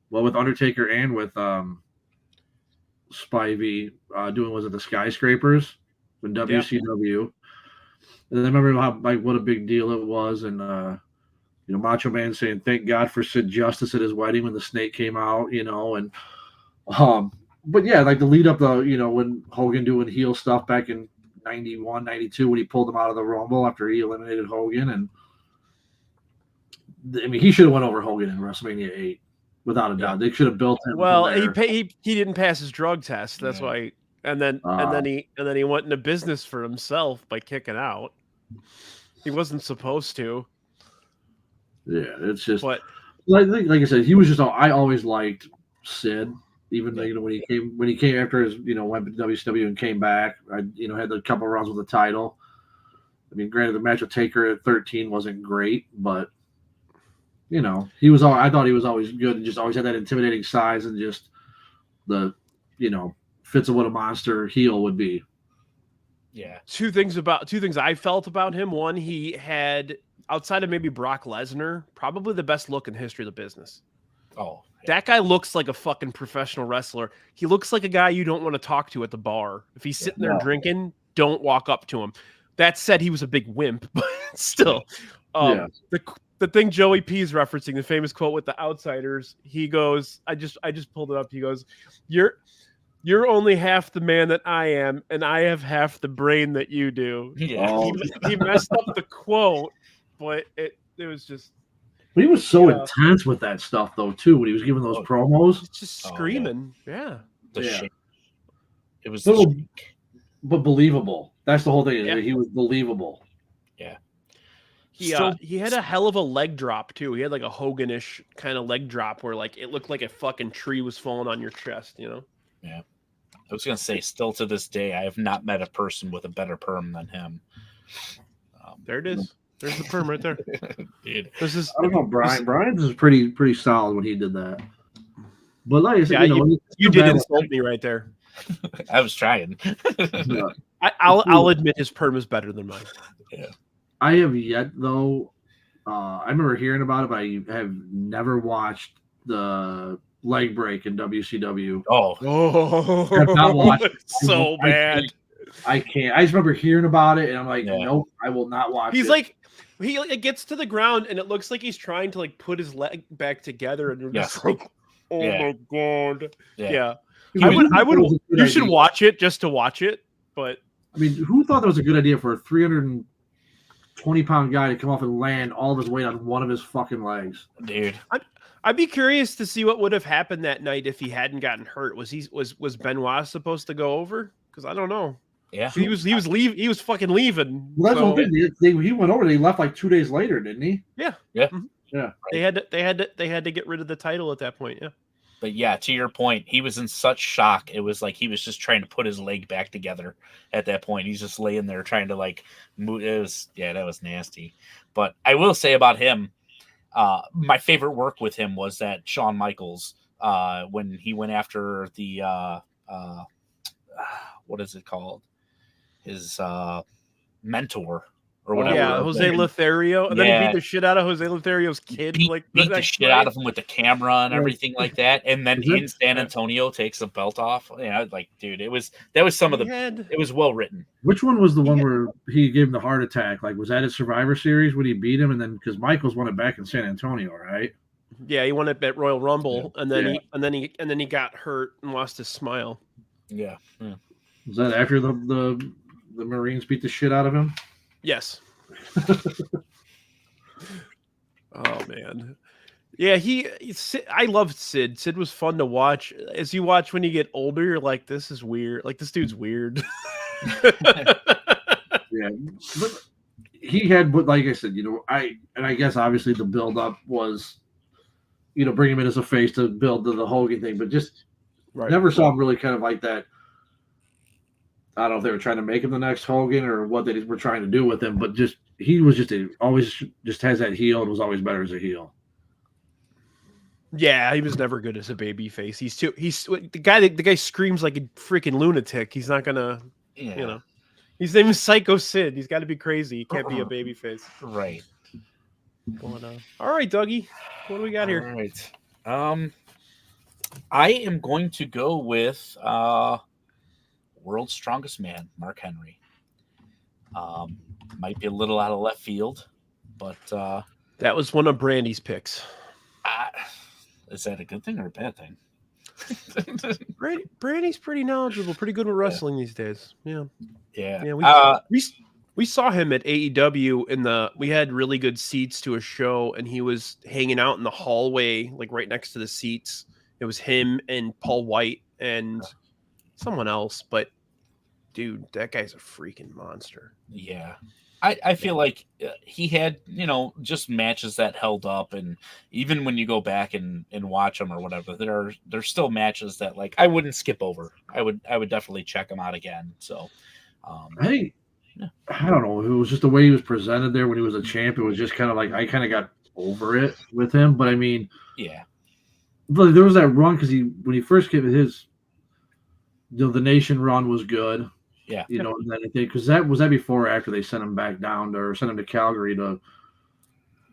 with Undertaker and with Spivey doing was it the Skyscrapers in WCW. And I remember how what a big deal it was, and Macho Man saying thank God for Sid Justice at his wedding when the snake came out, and but yeah, like the lead up though, when Hogan doing heel stuff back in 91, 92 when he pulled him out of the Rumble after he eliminated Hogan, and I mean he should have went over Hogan in WrestleMania 8 without a doubt. They should have built him. Well, he didn't pass his drug test. That's why. And then he went into business for himself by kicking out. He wasn't supposed to. Yeah, it's just. But like I said, he was just. I always liked Sid, even though when he came after his went to WCW and came back. I had a couple runs with the title. I mean, granted, the match with Taker at 13 wasn't great, but he was. I thought he was always good and just always had that intimidating size and just the fits of what a monster heel would be. Yeah. Two things I felt about him. One, he had, outside of maybe Brock Lesnar, probably the best look in the history of the business. Oh, yeah. That guy looks like a fucking professional wrestler. He looks like a guy you don't want to talk to at the bar. If he's sitting there drinking, don't walk up to him. That said, he was a big wimp, but still. The thing Joey P is referencing, the famous quote with the Outsiders, he goes, I just pulled it up. He goes, You're only half the man that I am, and I have half the brain that you do. Yeah. He messed up the quote, but it was just. But he was so intense with that stuff, though, too, when he was giving those promos. It's just screaming. Yeah. It was but believable. That's the whole thing. Yeah. He was believable. Yeah. He had a hell of a leg drop, too. He had like a Hogan-ish kind of leg drop where like it looked like a fucking tree was falling on your chest, Yeah. I was going to say, still to this day, I have not met a person with a better perm than him. There it is. There's the perm right there. Dude. I don't know, Brian. Brian's is pretty solid when he did that. But like I said, you did insult me right there. I was trying. I'll admit his perm is better than mine. Yeah. I have yet, though. I remember hearing about it, but I have never watched the leg break in WCW. I've not watched it. So bad. I can't. I just remember hearing about it, and I'm like, nope, I will not watch it. He's like, he gets to the ground, and it looks like he's trying to like put his leg back together, and you're just like, my god, yeah. I would. You should watch it just to watch it, but I mean, who thought that was a good idea for a 320-pound guy to come off and land all of his weight on one of his fucking legs, dude? I'd be curious to see what would have happened that night if he hadn't gotten hurt. Was Benoit supposed to go over? Because I don't know. Yeah, he was fucking leaving. Well, that's the whole thing. He went over. They left like 2 days later, didn't he? Yeah. Mm-hmm. Yeah. They had to get rid of the title at that point. Yeah. But yeah, to your point, he was in such shock. It was like he was just trying to put his leg back together at that point. He's just laying there trying to like move. That was nasty. But I will say about him, my favorite work with him was that Shawn Michaels, when he went after the what is it called? His mentor or whatever. Yeah, Jose Lothario. And then he beat the shit out of Jose Lothario's kid. Beat the shit out of him with the camera and everything like that. And then in San Antonio takes the belt off. Yeah, like, dude, it was some of it was well written. Which one was the one where he gave him the heart attack? Like, was that his Survivor Series when he beat him? And then because Michaels won it back in San Antonio, right? Yeah, he won it at Royal Rumble, and then he got hurt and lost his smile. Yeah. Was that after the Marines beat the shit out of him? Yes. Oh man, yeah. I loved Sid. Sid was fun to watch. As you watch when you get older, you're like, this is weird. Like, this dude's weird. Yeah, but he had, like I said, I guess obviously the build up was, bring him in as a face to build the Hogan thing, but just never saw him really kind of like that. I don't know if they were trying to make him the next Hogan or what they were trying to do with him, but just he was always just has that heel and was always better as a heel. Yeah, he was never good as a baby face. He's the guy screams like a freaking lunatic. He's not gonna, Yeah. you know. His name is Psycho Sid. He's got to be crazy. He can't be a baby face. Right. But, all right, Dougie, what do we got here? All right. I am going to go with World's Strongest Man, Mark Henry. Might be a little out of left field, but that was one of Brandy's picks. Is that a good thing or a bad thing? Brandy's pretty knowledgeable, pretty good with wrestling these days. Yeah. We saw him at AEW we had really good seats to a show, and he was hanging out in the hallway, like right next to the seats. It was him and Paul White and someone else, but dude, that guy's a freaking monster. Yeah. I feel like he had, just matches that held up, and even when you go back and watch them or whatever, there's still matches that like I wouldn't skip over. I would definitely check them out again. So I don't know. It was just the way he was presented there when he was a champ. It was just kind of like I kind of got over it with him. But I mean, yeah. But there was that run because when he first came, the Nation run was good. Yeah, because that was before or after they sent him back down or sent him to Calgary to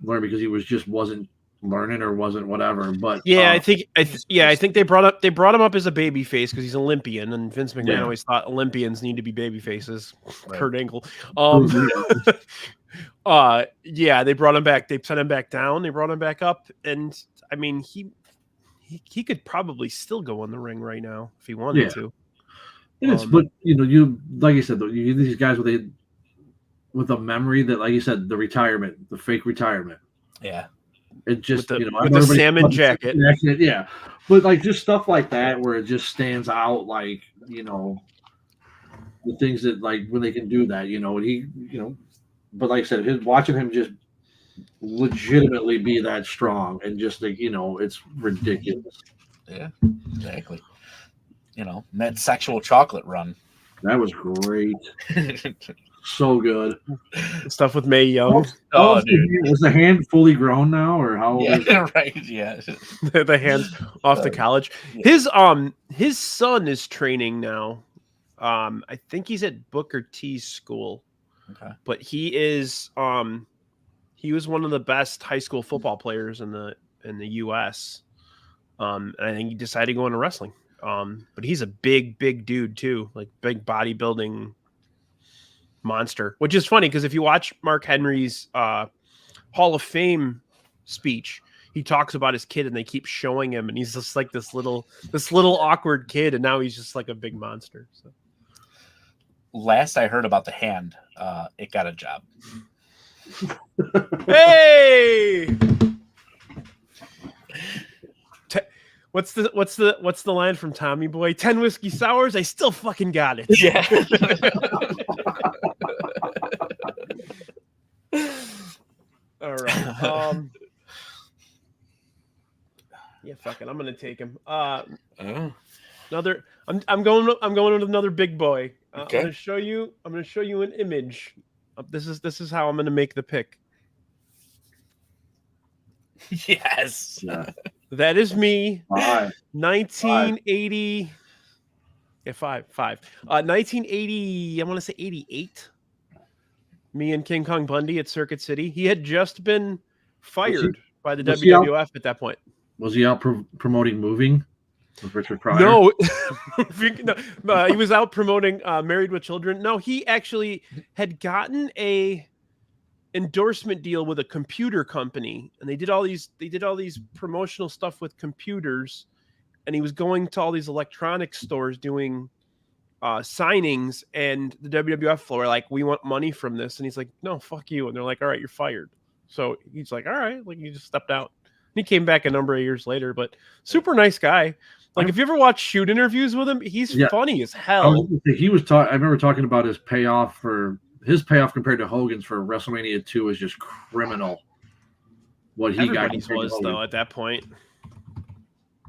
learn because he wasn't learning or wasn't whatever. But yeah, I think they brought him up as a baby face because he's Olympian, and Vince McMahon always thought Olympians need to be baby faces. Right. Kurt Angle. They brought him back. They sent him back down. They brought him back up, and I mean he could probably still go in the ring right now if he wanted to. But you like you said though, you get these guys with a memory that, like you said, the fake retirement. Yeah, it just with the salmon jacket. Yeah, but like just stuff like that where it just stands out, like the things that like when they can do that, But like I said, watching him just legitimately be that strong and just like it's ridiculous. Yeah, exactly. That sexual chocolate run. That was great. So good. Stuff with Mae Young. Dude. Is the hand fully grown now, or how old is it? Right, yeah. The hand's off to college. Yeah. His son is training now. I think he's at Booker T's school. Okay. But he is he was one of the best high school football players in the US. And I think he decided to go into wrestling. But he's a big dude too, like big bodybuilding monster, which is funny because if you watch Mark Henry's Hall of Fame speech, he talks about his kid and they keep showing him and he's just like this little awkward kid, and now he's just like a big monster. So last I heard about the hand, it got a job. Hey, What's the line from Tommy Boy? 10 whiskey sours, I still fucking got it. Yeah. All right. Yeah, fuck it. I'm gonna take him. Another. I'm going with another big boy. Okay. I'm gonna show you an image. This is how I'm gonna make the pick. Yes. Yeah. That is me. 1980. Five. Yeah, five. 1980. I want to say 88. Me and King Kong Bundy at Circuit City. He had just been fired by the WWF at that point. Was he out promoting Moving with Richard Pryor? No, he was out promoting Married with Children. No, he actually had gotten a endorsement deal with a computer company, and they did all these promotional stuff with computers, and he was going to all these electronic stores doing signings, and the WWF floor like, we want money from this, and he's like, no, fuck you, and they're like, all right, you're fired. So he's like, all right, like, he just stepped out. And he came back a number of years later, but super nice guy. Like, if you ever watch shoot interviews with him, he's funny as hell. I remember talking about his payoff compared to Hogan's for WrestleMania 2 is just criminal. What he Everybody's got was though at that point,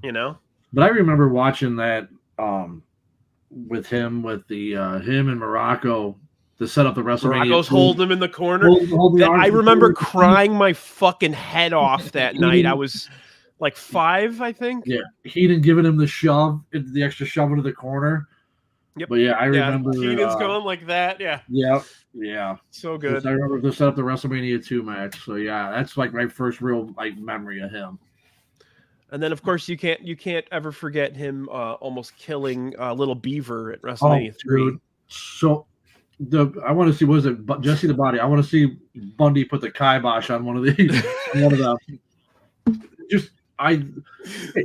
But I remember watching that with him, with the him and Morocco to set up the WrestleMania. Morocco's holding him in the corner. I remember crying my fucking head off that night. I was like 5, I think. Yeah, Heenan giving him the shove, the extra shove into the corner. Yep. But yeah, I remember Heenan's going like that. Yeah. Yeah. So good. I remember they set up the WrestleMania 2 match. So yeah, that's like my first real like memory of him. And then of course you can't ever forget him almost killing Little Beaver at WrestleMania 3. Dude. So I want to see, was it Jesse the Body? I want to see Bundy put the kibosh on one of these. One of them.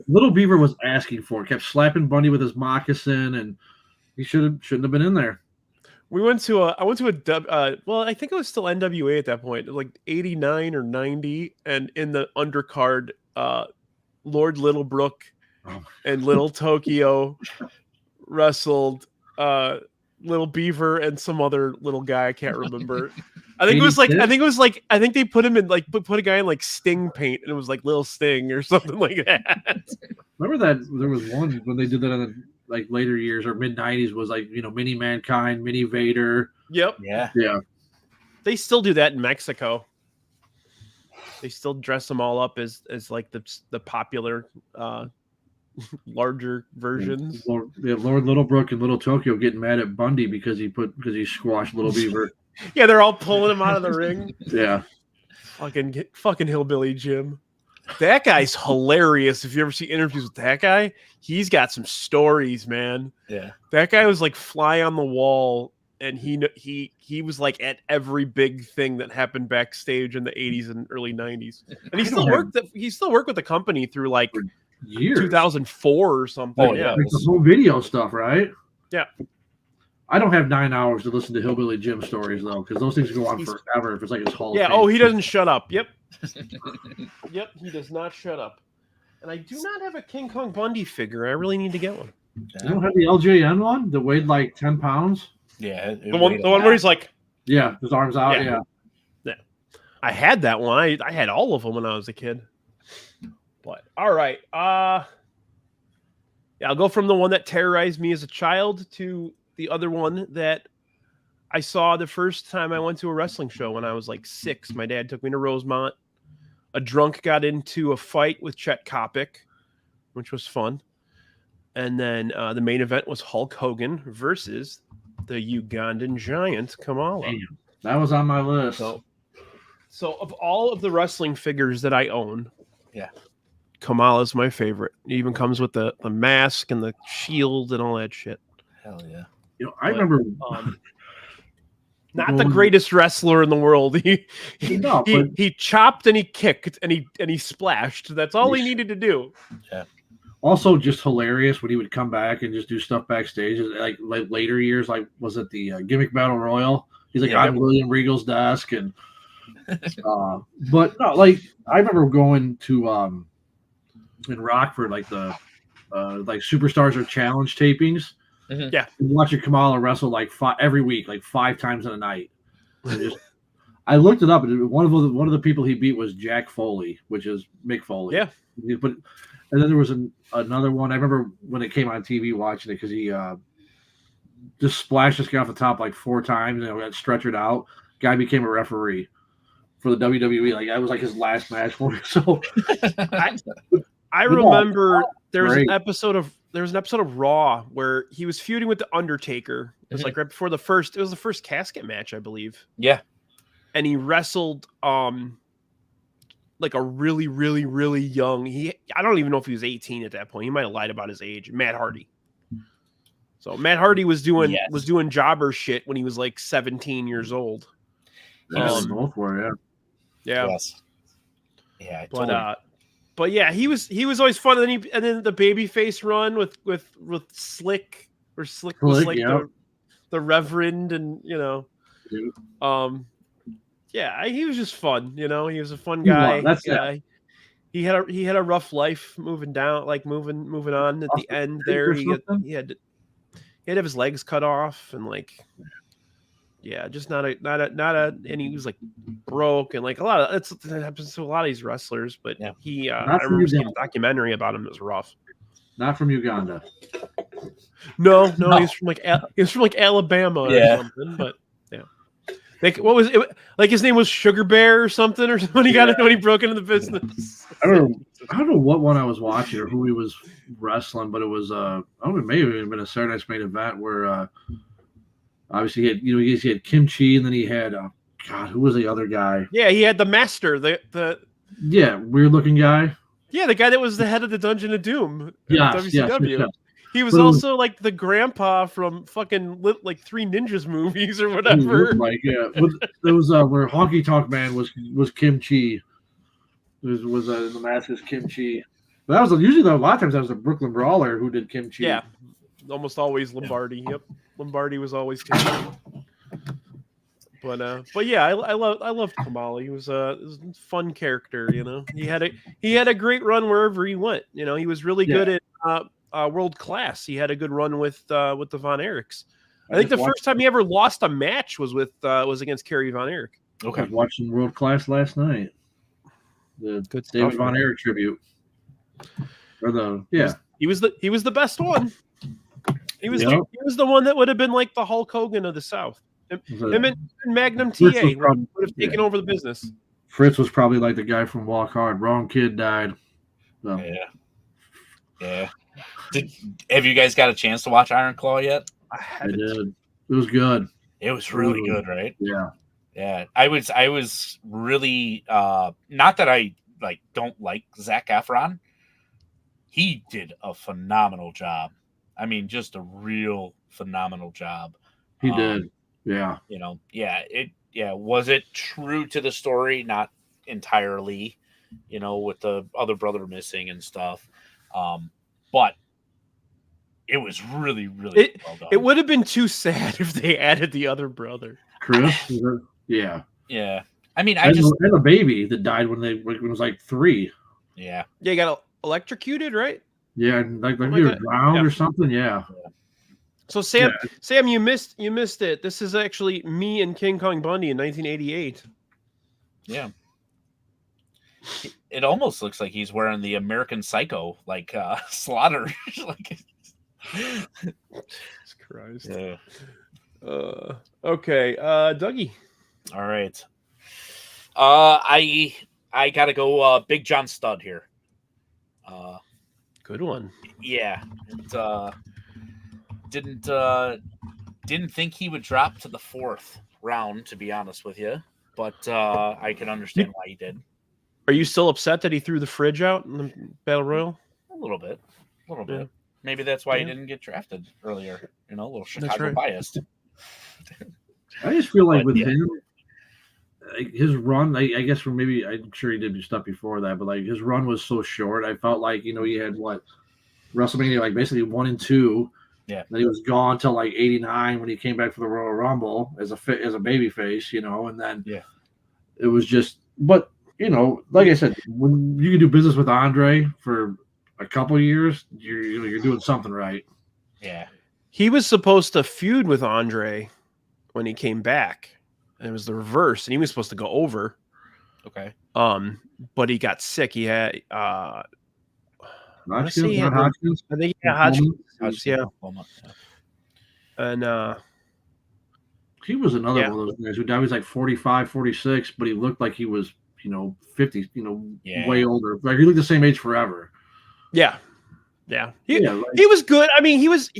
Little Beaver was asking for it, kept slapping Bundy with his moccasin, and he shouldn't have been in there. I went to a I think it was still NWA at that point, like 89 or 90, and in the undercard, Lord Littlebrook and Little Tokyo wrestled Little Beaver and some other little guy I can't remember. I think they put him in like put a guy in like Sting paint, and it was like Little Sting or something like that. Remember that there was one when they did that in the like later years or mid 90s, was like, Mini Mankind, Mini Vader. Yep. Yeah. They still do that in Mexico. They still dress them all up as like the popular larger versions. Lord Littlebrook and Little Tokyo getting mad at Bundy because he squashed Little Beaver. Yeah, they're all pulling him out of the ring. Yeah. Fucking Hillbilly Jim. That guy's hilarious. If you ever see interviews with that guy, he's got some stories, man. Yeah. That guy was like fly on the wall, and he was like at every big thing that happened backstage in the 80s and early 90s. And he still worked with the company through like years. 2004 or something. Oh, yeah. Like the whole video stuff, right? Yeah. I don't have 9 hours to listen to Hillbilly Jim stories though, because those things go on forever. If it's like his Hall of Fame. Oh, he doesn't shut up. Yep. Yep, he does not shut up. And I do not have a King Kong Bundy figure. I really need to get one. You don't have the LJN one that weighed like 10 pounds? Yeah. The one where he's like, yeah, his arms out. Yeah. I had that one. I had all of them when I was a kid. But all right. I'll go from the one that terrorized me as a child to the other one that I saw the first time I went to a wrestling show when I was like 6. My dad took me to Rosemont. A drunk got into a fight with Chet Kopic, which was fun. And then the main event was Hulk Hogan versus the Ugandan giant Kamala. Damn, that was on my list. So of all of the wrestling figures that I own, yeah, Kamala's my favorite. It even comes with the mask and the shield and all that shit. Hell yeah. I remember not the greatest wrestler in the world. He chopped and he kicked and he splashed. That's all he needed to do. Yeah. Also, just hilarious when he would come back and just do stuff backstage. Like later years, like was it the Gimmick Battle Royal? He's like on William Regal's desk, and but no, like I remember going to in Rockford, like the like Superstars or Challenge tapings. Mm-hmm. Yeah, watching Kamala wrestle like every week, like 5 times in a night. I looked it up, and one of the people he beat was Jack Foley, which is Mick Foley. Yeah, but and then there was another one. I remember when it came on TV watching it because he just splashed this guy off the top like 4 times and got stretchered out. Guy became a referee for the WWE. Like that was like his last match for him. So I remember there was an episode of Raw where he was feuding with the Undertaker. It was like right before the first casket match, I believe. Yeah. And he wrestled like a really, really, really young. I don't even know if he was 18 at that point. He might have lied about his age. Matt Hardy. So Matt Hardy was doing jobber shit when he was like 17 years old. Both were, yeah. Yes. Yeah. But yeah, he was always fun. And then the babyface run with Slick was like the Reverend, and yeah, he was just fun. He was a fun guy. He had a rough life moving down, like moving on at the end there. He had to have his legs cut off, and like, yeah, just not a, and he was like broke, and like a lot of that happens to a lot of these wrestlers. But I remember seeing a documentary about him that was rough. Not from Uganda. No, he's from like Alabama or something. But yeah. Like what was it? Like his name was Sugar Bear or something, or when he got it when he broke into the business. I don't know what one I was watching or who he was wrestling, but it was I don't know, it may have even been a Saturday Night's Main Event where obviously he had Kimchi, and then he had God, who was the other guy? Yeah, he had the master, the weird looking guy. Yeah, the guy that was the head of the Dungeon of Doom. Yes. He was also like the grandpa from fucking like 3 Ninjas movies or whatever. Like there was where Honky Tonk Man was Kimchi. Was in the mask as Kimchi. But that was usually a lot of times that was the Brooklyn Brawler who did Kimchi. Yeah, almost always Lombardi. Yeah. Yep, Lombardi was always Kimchi. But yeah, I loved Kamali. He was a fun character. You know, he had a great run wherever he went. You know, he was really good at world class. He had a good run with the Von Erichs. I think the first time he ever lost a match was against Kerry Von Erich. Okay, I was watching World Class last night. The good David stuff, Von Erich tribute. He was the best one. He was the one that would have been like the Hulk Hogan of the South. Him and Magnum TA would have taken over the business. Fritz was probably like the guy from Walk Hard. Wrong kid died. So. Yeah. Have you guys got a chance to watch Iron Claw yet? I did. It was good. It was really good, right? Yeah. Yeah. I was really not that I don't like Zac Efron. He did a phenomenal job. I mean, just a real phenomenal job. He did. Yeah. You know, was it true to the story? Not entirely, you know, with the other brother missing and stuff. But it was really, really well done. It would have been too sad if they added the other brother. Chris? Yeah. Yeah. I mean, and a baby that died when it was like 3. Yeah. Yeah, he got electrocuted, right? Yeah, and like he was drowned or something. Yeah. So Sam, you missed it. This is actually me and King Kong Bundy in 1988. Yeah. It almost looks like he's wearing the American Psycho slaughter. Jesus Christ. Yeah. Okay, Dougie. All right. I gotta go Big John Studd here. Good one. Yeah. Didn't think he would drop to the 4th round, to be honest with you, but I can understand why he did. Are you still upset that he threw the fridge out in the Battle Royal? A little bit. Maybe that's why he didn't get drafted earlier. You know, a little Chicago biased. I just feel like with him, his run, I guess I'm sure he did do stuff before that, but like his run was so short. I felt like, you know, he had WrestleMania, like basically 1 and 2. Yeah. Then he was gone till like 89 when he came back for the Royal Rumble as a baby face, you know, and then it was just, but you know, like I said, when you can do business with Andre for a couple of years, you're doing something right. Yeah. He was supposed to feud with Andre when he came back. And it was the reverse, and he was supposed to go over. Okay. But he got sick. He had Hodgkins. I think he had Hodgkins. Yeah. And he was another one of those guys who died. He was like 45, 46, but he looked like he was, 50, way older. Like he looked the same age forever. Yeah. Yeah. He was good. I mean, he was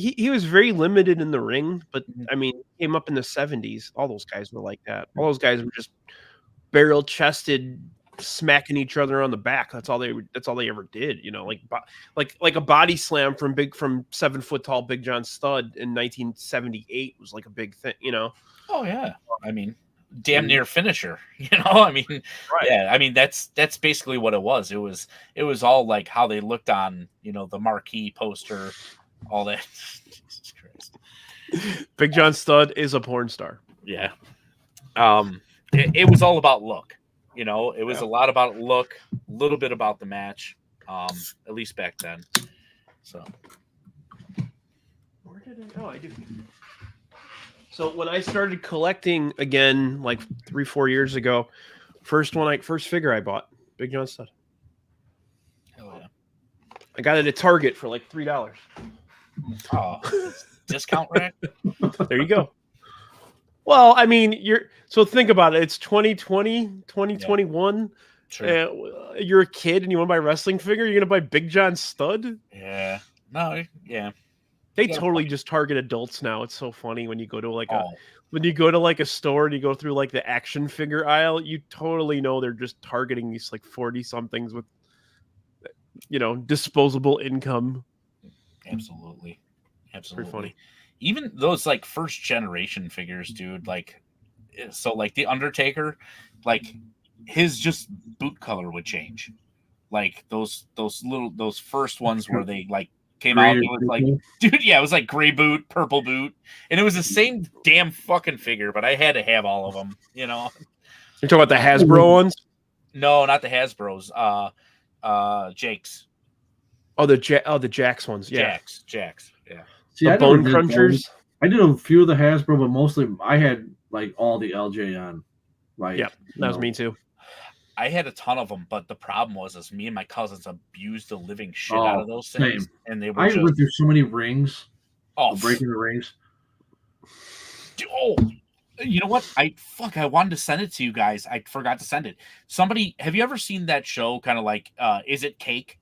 very limited in the ring, but I mean, he came up in the 70s. All those guys were like that. All those guys were just barrel chested, smacking each other on the back. That's all they ever did, like a body slam from 7 foot tall Big John Studd in 1978 was like a big thing, Oh yeah. I mean, damn near finisher, I mean, right. Yeah, I mean, that's basically what it was. It was all like how they looked on, the marquee poster, all that. Jesus Christ. Big John Studd is a porn star. Yeah. It was all about look, it was a lot about look, a little bit about the match, at least back then. So where did it go? I do. So when I started collecting again, like 3-4 years ago, first figure I bought, Big John Studd. Hell yeah! I got it at Target for like $3. Oh, discount rack. There you go. Well, I mean, so think about it. It's 2020, 2021. Sure. You're a kid and you want to buy a wrestling figure. You're gonna buy Big John Stud. Yeah. No. Yeah. They You got a totally point. just target adults now. It's so funny when you go to Oh, a store and you go through like the action figure aisle. You totally know they're just targeting these like 40 somethings with disposable income. absolutely. Absolutely. Pretty funny. Even those like first generation figures, dude, like so like the Undertaker, like his just boot color would change. Like those first ones where they like came out, it was like, dude, yeah, it was like gray boot, purple boot, and it was the same damn fucking figure, but I had to have all of them, You're talking about the Hasbro ones? No, not the Hasbro's. Jake's. Oh, the Jax ones, yeah. Jax, yeah. See, The I Bone never did Crunchers. those. I did a few of the Hasbro, but mostly I had like all the LJN. Like, Yeah, that was me too. I had a ton of them, but the problem was me and my cousins abused the living shit out of those things, and they were. I went through so many rings. Oh, breaking the rings. Oh, you know what? I wanted to send it to you guys. I forgot to send it. Somebody, have you ever seen that show? Kind of like, Is It Cake?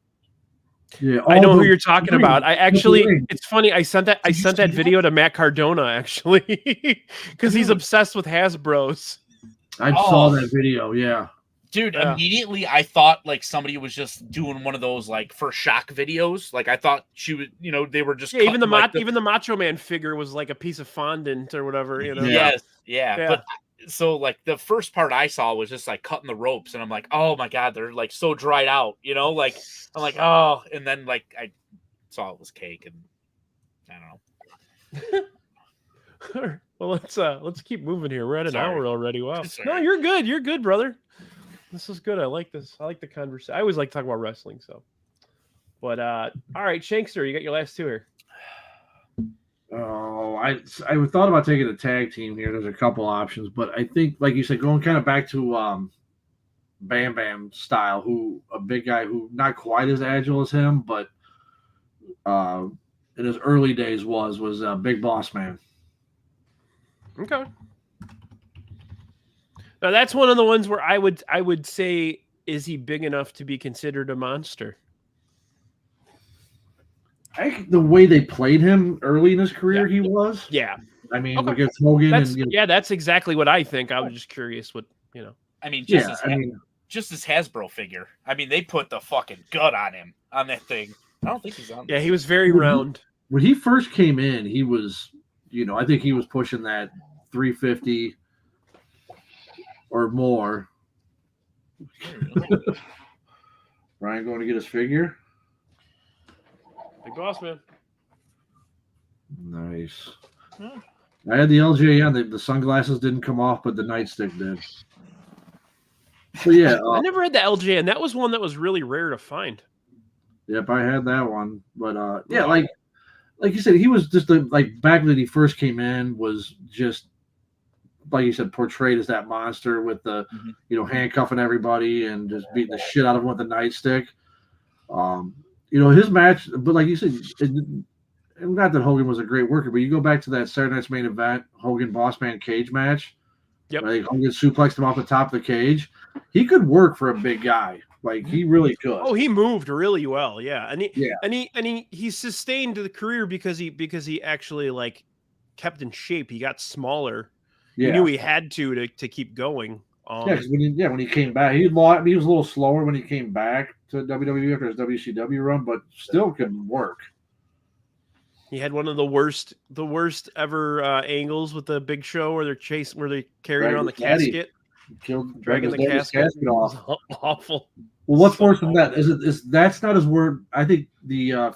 Yeah, I know who you're talking about. I actually, it's funny. I sent that video to Matt Cardona actually, because he's obsessed with Hasbro's. I saw that video. Yeah, dude. Yeah. Immediately, I thought like somebody was just doing one of those like for shock videos. Like I thought she was, they were just even the Macho Man figure was like a piece of fondant or whatever. Yes, yeah. But so like the first part I saw was just like cutting the ropes, and I'm like, oh my god, they're like so dried out, like I'm like, oh, and then like I saw it was cake, and I don't know. Well, let's keep moving here. We're at an hour already. Wow. Sorry. No, you're good. You're good, brother. This is good. I like this. I like the conversation. I always like talking about wrestling. So, but all right, Shankster, you got your last two here. Oh, I thought about taking a tag team here. There's a couple options, but I think, like you said, going kind of back to Bam Bam style, who a big guy who not quite as agile as him, but in his early days was Big Boss Man. Okay. Now that's one of the ones where I would say, is he big enough to be considered a monster? The way they played him early in his career, he was. Yeah. I mean, against Hogan. That's exactly what I think. I was just curious what, I mean, just his Hasbro figure. I mean, they put the fucking gut on him on that thing. I don't think he's on there. Yeah, he was very round. When he first came in, he was, I think he was pushing that 350 or more. Ryan going to get his figure. Big Boss Man. Nice. I had the LJN. The sunglasses didn't come off, but the nightstick did. So yeah, I never had the LJN. That was one that was really rare to find. Yep, I had that one. But yeah, like you said, he was just like back when he first came in was just like you said, portrayed as that monster with the handcuffing everybody and just beating the shit out of him with the nightstick. His match, but like you said, not that Hogan was a great worker, but you go back to that Saturday Night's Main Event, Hogan Bossman cage match. Yep. Like Hogan suplexed him off the top of the cage. He could work for a big guy. Like he really could. Oh, he moved really well. Yeah. And he sustained the career because he actually like kept in shape. He got smaller. Yeah. He knew he had to keep going. When he came back, he was a little slower when he came back to WWE after his WCW run, but still could work. He had one of the worst ever angles with the Big Show where they carried around the casket, dragging the casket off. Awful. Well, what's worse than that is that's not his word. I think the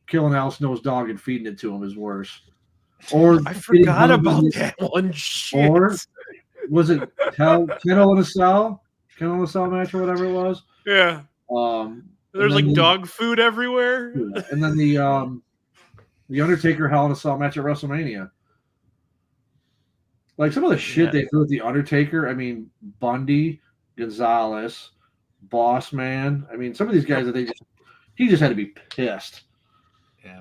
killing Al Snow's dog and feeding it to him is worse. Or I forgot about that one. Shit. Or was it Hell in a Cell match or whatever it was? Yeah. There's like dog food everywhere. Yeah. And then the Undertaker Hell in a Cell match at WrestleMania. Like some of the shit they threw at the Undertaker. I mean, Bundy, Gonzalez, Boss Man. I mean, some of these guys that he just had to be pissed. Yeah.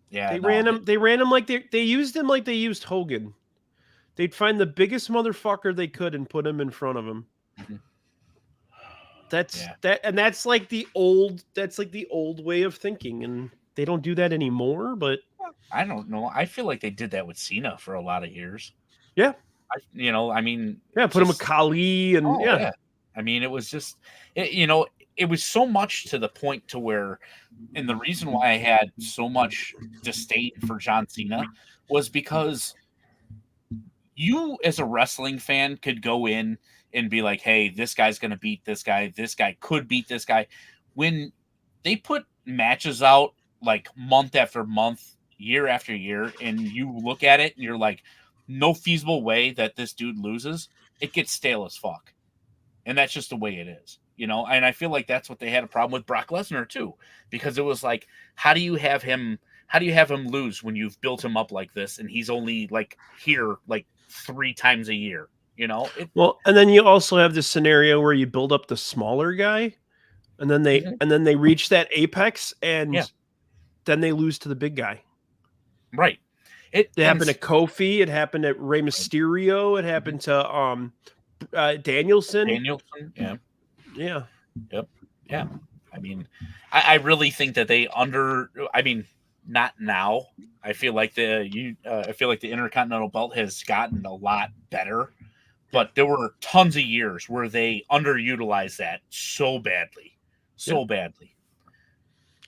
Yeah. They ran him like they used him like they used Hogan. They'd find the biggest motherfucker they could and put him in front of him. Mhm. That's like the old way of thinking, and they don't do that anymore. But I don't know. I feel like they did that with Cena for a lot of years. yeah, I mean, put him with Kali, and yeah. I mean, it was just, it was so much to the point to where, and the reason why I had so much disdain for John Cena was because you, as a wrestling fan, could go in and be like, hey, this guy's going to beat this guy could beat this guy. When they put matches out like month after month, year after year, and you look at it and you're like, no feasible way that this dude loses, it gets stale as fuck. And that's just the way it is, and I feel like that's what they had a problem with Brock Lesnar too, because it was like, how do you have him lose when you've built him up like this and he's only like here like 3 times a year, Well, and then you also have this scenario where you build up the smaller guy and then they reach that apex and then they lose to the big guy. Right. It happened to Kofi, it happened to Rey Mysterio, it happened to Danielson. Yeah. Yep. Yeah. I mean, I really think that not now. I feel like the Intercontinental belt has gotten a lot better, but there were tons of years where they underutilized that so badly.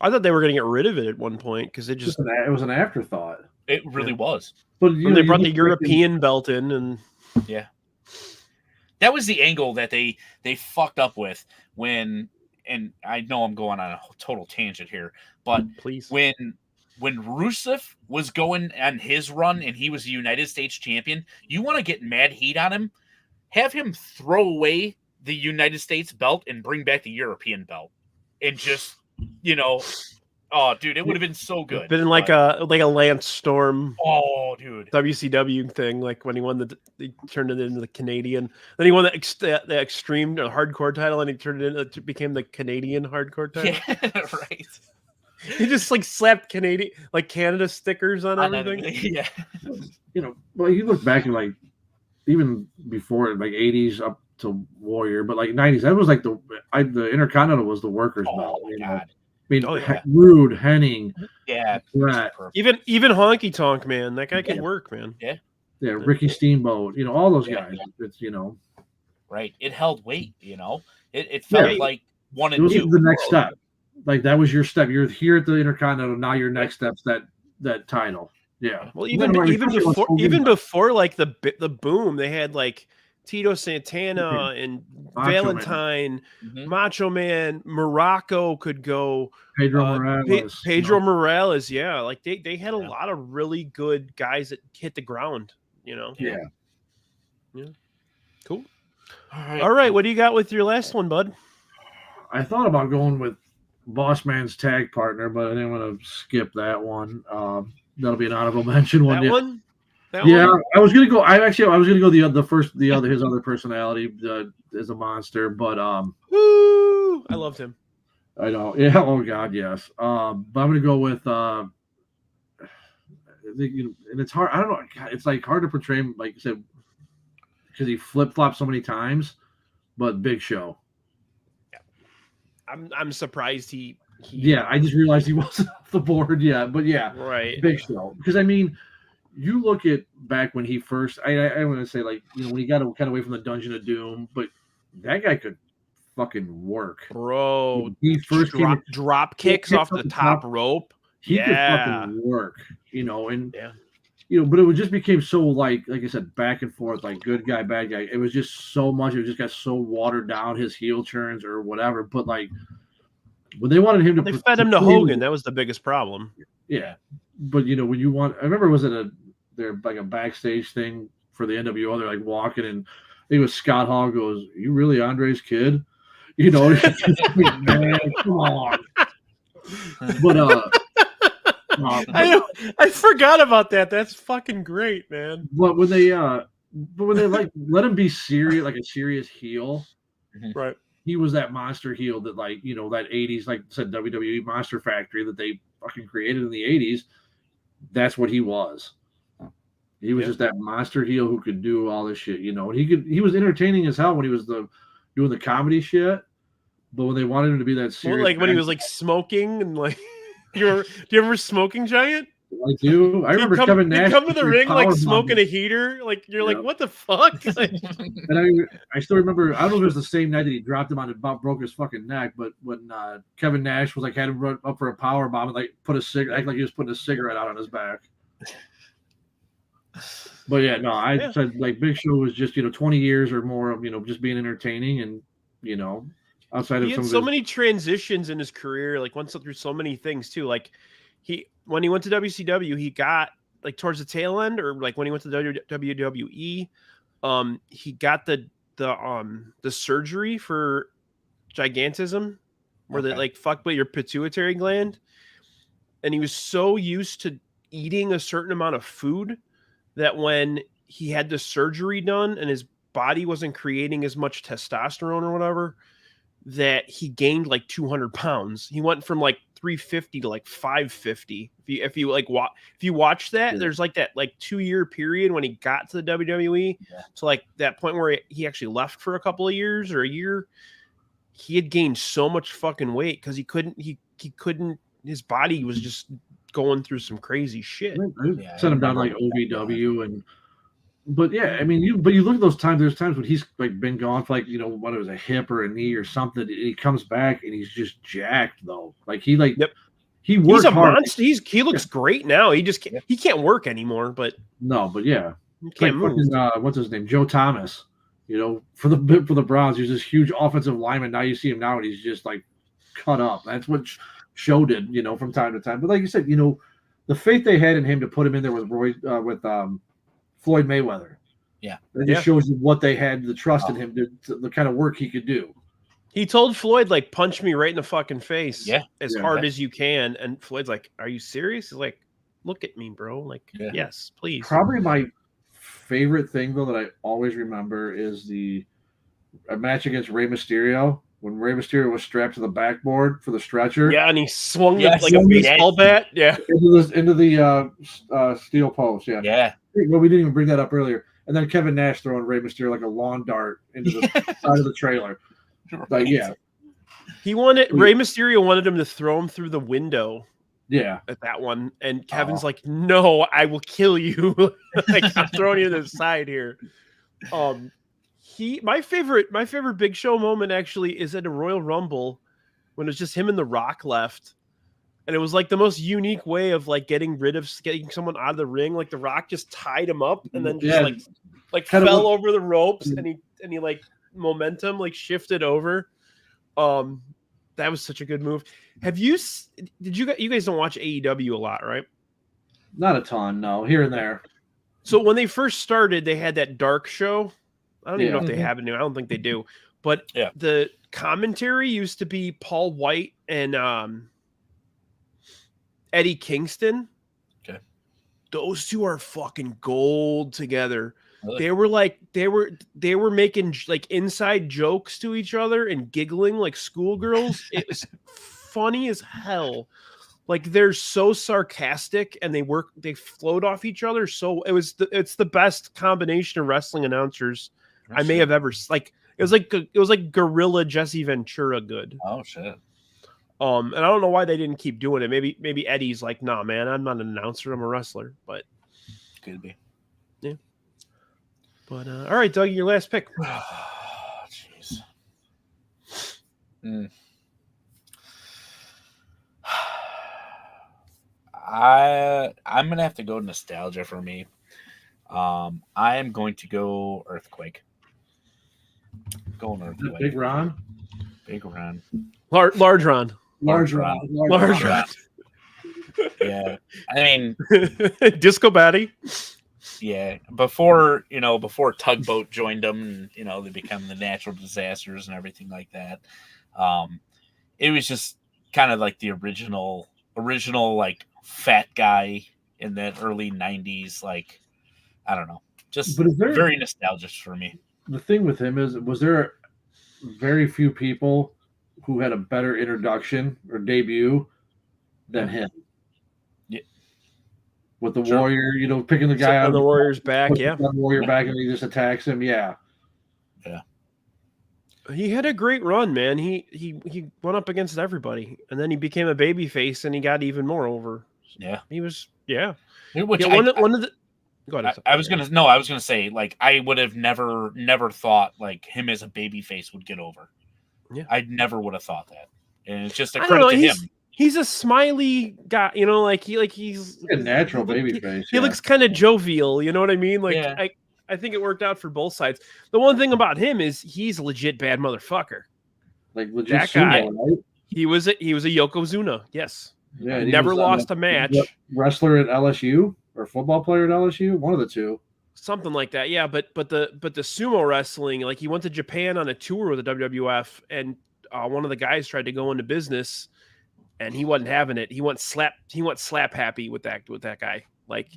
I thought they were going to get rid of it at one point because it was an afterthought. It really was. But they brought the European belt in, and that was the angle that they fucked up with when. And I know I'm going on a total tangent here, but please, when Rusev was going on his run and he was the United States champion, you want to get mad heat on him, have him throw away the United States belt and bring back the European belt, and just oh dude, it would have been so good. Been like a Lance Storm. Oh dude, WCW thing, like when he won he turned it into the Canadian. Then he won the extreme hardcore title, and he turned it became the Canadian hardcore title. Yeah, right. He just like slapped Canada stickers on everything. Yeah. Well, you look back at like even before like 80s up to Warrior, but like 90s, that was like the Intercontinental was the workers' belt. Oh my god. I mean, Rude, Henning, Brett. Even Honky Tonk, man, that guy can work, man. Yeah, Ricky Steamboat, all those guys. It's right. It held weight, It felt like one and two. The next step. Like that was your step. You're here at the Intercontinental. Now your next step's that title. Yeah. Well, even before like the boom, they had like Tito Santana and Valentine, Macho Man, Morocco could go. Pedro Morales. Pedro Morales, yeah. Like they had a lot of really good guys that hit the ground, Yeah. Cool. All right. What do you got with your last one, bud? I thought about going with Boss Man's tag partner, but I didn't want to skip that one. That'll be an honorable mention one. That one? I was gonna go. I was gonna go his other personality as a monster, but woo! I loved him. I know. Yeah. Oh God, yes. But I'm gonna go with. I think, and it's hard. I don't know. It's like hard to portray him, like you said, because he flip flopped so many times. But Big Show. I'm surprised he. Yeah, I just realized he wasn't off the board yet. But yeah, right. Big Show. Because I mean, you look at back when he first. I want to say like when he got kind of away from the Dungeon of Doom, but that guy could fucking work, bro. He first drop kicks off the top rope. He could fucking work, and but it just became so like I said, back and forth, like good guy, bad guy. It was just so much. It just got so watered down, his heel turns or whatever. But like when they wanted him to, they fed him to Hogan. That was the biggest problem. Yeah, but when you want, I remember was it they're like a backstage thing for the NWO. They're like walking, and I think it was Scott Hall goes, "You really Andre's kid?" Man, come on. But I forgot about that. That's fucking great, man. But when they like let him be serious, like a serious heel, right? He was that monster heel that that 80s, like I said, WWE Monster Factory that they fucking created in the 80s. That's what he was. He was just that monster heel who could do all this shit, you know. And he was entertaining as hell when he was doing the comedy shit. But when they wanted him to be that serious, like when he was like smoking and like, do you remember Smoking Giant? I do. I remember Kevin Nash. He'd come to the ring like smoking bombing. a heater. Like you're like, what the fuck? Like, and I still remember. I don't know if it was the same night that he dropped him on and broke his fucking neck, but when Kevin Nash was like had him run up for a power bomb and like act like he was putting a cigarette out on his back. But yeah, no, I said like Big Show was just 20 years or more of just being entertaining and outside of he had so many transitions in his career. Like went through so many things too. Like when he went to WCW, he got like towards the tail end, or like when he went to WWE, he got the surgery for gigantism, where they like fuck with your pituitary gland, and he was so used to eating a certain amount of food that when he had the surgery done and his body wasn't creating as much testosterone or whatever, that he gained like 200 pounds. He went from like 350 to like 550. If you watch that, there's like that like 2-year period when he got to the WWE to like that point where he actually left for a couple of years or a year. He had gained so much fucking weight because he couldn't, his body was just going through some crazy shit. Sent him down like OVW but yeah, I mean, you look at those times. There's times when he's like been gone for like whether it was a hip or a knee or something. And he comes back and he's just jacked though. Like he works he's a hard. monster. He looks great now. He just he can't work anymore. But yeah, he can't move. Fucking, what's his name? Joe Thomas. For the Browns, he's this huge offensive lineman. Now you see him now and he's just like cut up. That's what Show did, from time to time. But like you said, the faith they had in him to put him in there with Floyd Mayweather. Yeah. That just shows you what they had, the trust in him, the kind of work he could do. He told Floyd, like, punch me right in the fucking face as hard as you can. And Floyd's like, are you serious? He's like, look at me, bro. Like, yes, please. Probably my favorite thing, though, that I always remember is a match against Rey Mysterio. When Rey Mysterio was strapped to the backboard for the stretcher. Yeah, and he swung like a baseball bat. Yeah. Into the steel post. Yeah. Yeah. Well, we didn't even bring that up earlier. And then Kevin Nash throwing Rey Mysterio like a lawn dart into the side of the trailer. Like, yeah. Rey Mysterio wanted him to throw him through the window. Yeah. At that one. And Kevin's like, no, I will kill you. Like, I'm throwing you to the side here. My favorite Big Show moment actually is at a Royal Rumble when it was just him and The Rock left. And it was like the most unique way of like getting someone out of the ring. Like The Rock just tied him up and then just like fell over the ropes and he like momentum like shifted over. That was such a good move. You guys don't watch AEW a lot, right? Not a ton, no, here and there. So when they first started, they had that dark show. I don't even know if they have it now. I don't think they do. But the commentary used to be Paul White and Eddie Kingston. Okay. Those two are fucking gold together. Really? They were making like inside jokes to each other and giggling like schoolgirls. It was funny as hell. Like they're so sarcastic and they float off each other. So it's the best combination of wrestling announcers I may have ever like. It was like Gorilla Jesse Ventura good. Oh shit. And I don't know why they didn't keep doing it. Maybe Eddie's like, nah, man, I'm not an announcer, I'm a wrestler. But could be. Yeah. But all right, Dougie, your last pick. Jeez. I'm gonna have to go nostalgia for me. I am going to go Earthquake. Going Earthquake. Big Ron. Large Ron. Large Ron. Yeah. I mean Disco Batty. Yeah. Before Tugboat joined them and they become the Natural Disasters and everything like that. It was just kind of like the original like fat guy in that early 90s, like I don't know. Just very nostalgic for me. The thing with him was there very few people who had a better introduction or debut than him. Yeah. with the Sure. warrior, picking the guy Sitting out on the of Warrior's back. pushing Yeah, the warrior back, and he just attacks him. Yeah. he had a great run, man. He went up against everybody, and then he became a babyface, and he got even more over. Yeah. He was Which one of the. Go ahead. I was gonna say, like, I would have never thought like him as a baby face would get over. Yeah. I never would have thought that. And it's just a I don't credit know, to him. He's a smiley guy, he's a natural baby face. He looks kind of jovial, you know what I mean? Like Yeah. I think it worked out for both sides. The one thing about him is he's a legit bad motherfucker. like legit that guy. sumo, right? He was a Yokozuna, yes. Yeah, he Never was, lost a match. Wrestler at LSU or football player at LSU, one of the two. Something like that, yeah. But the sumo wrestling, like he went to Japan on a tour with the WWF, and one of the guys tried to go into business, and he wasn't having it. He went slap happy with that guy. Like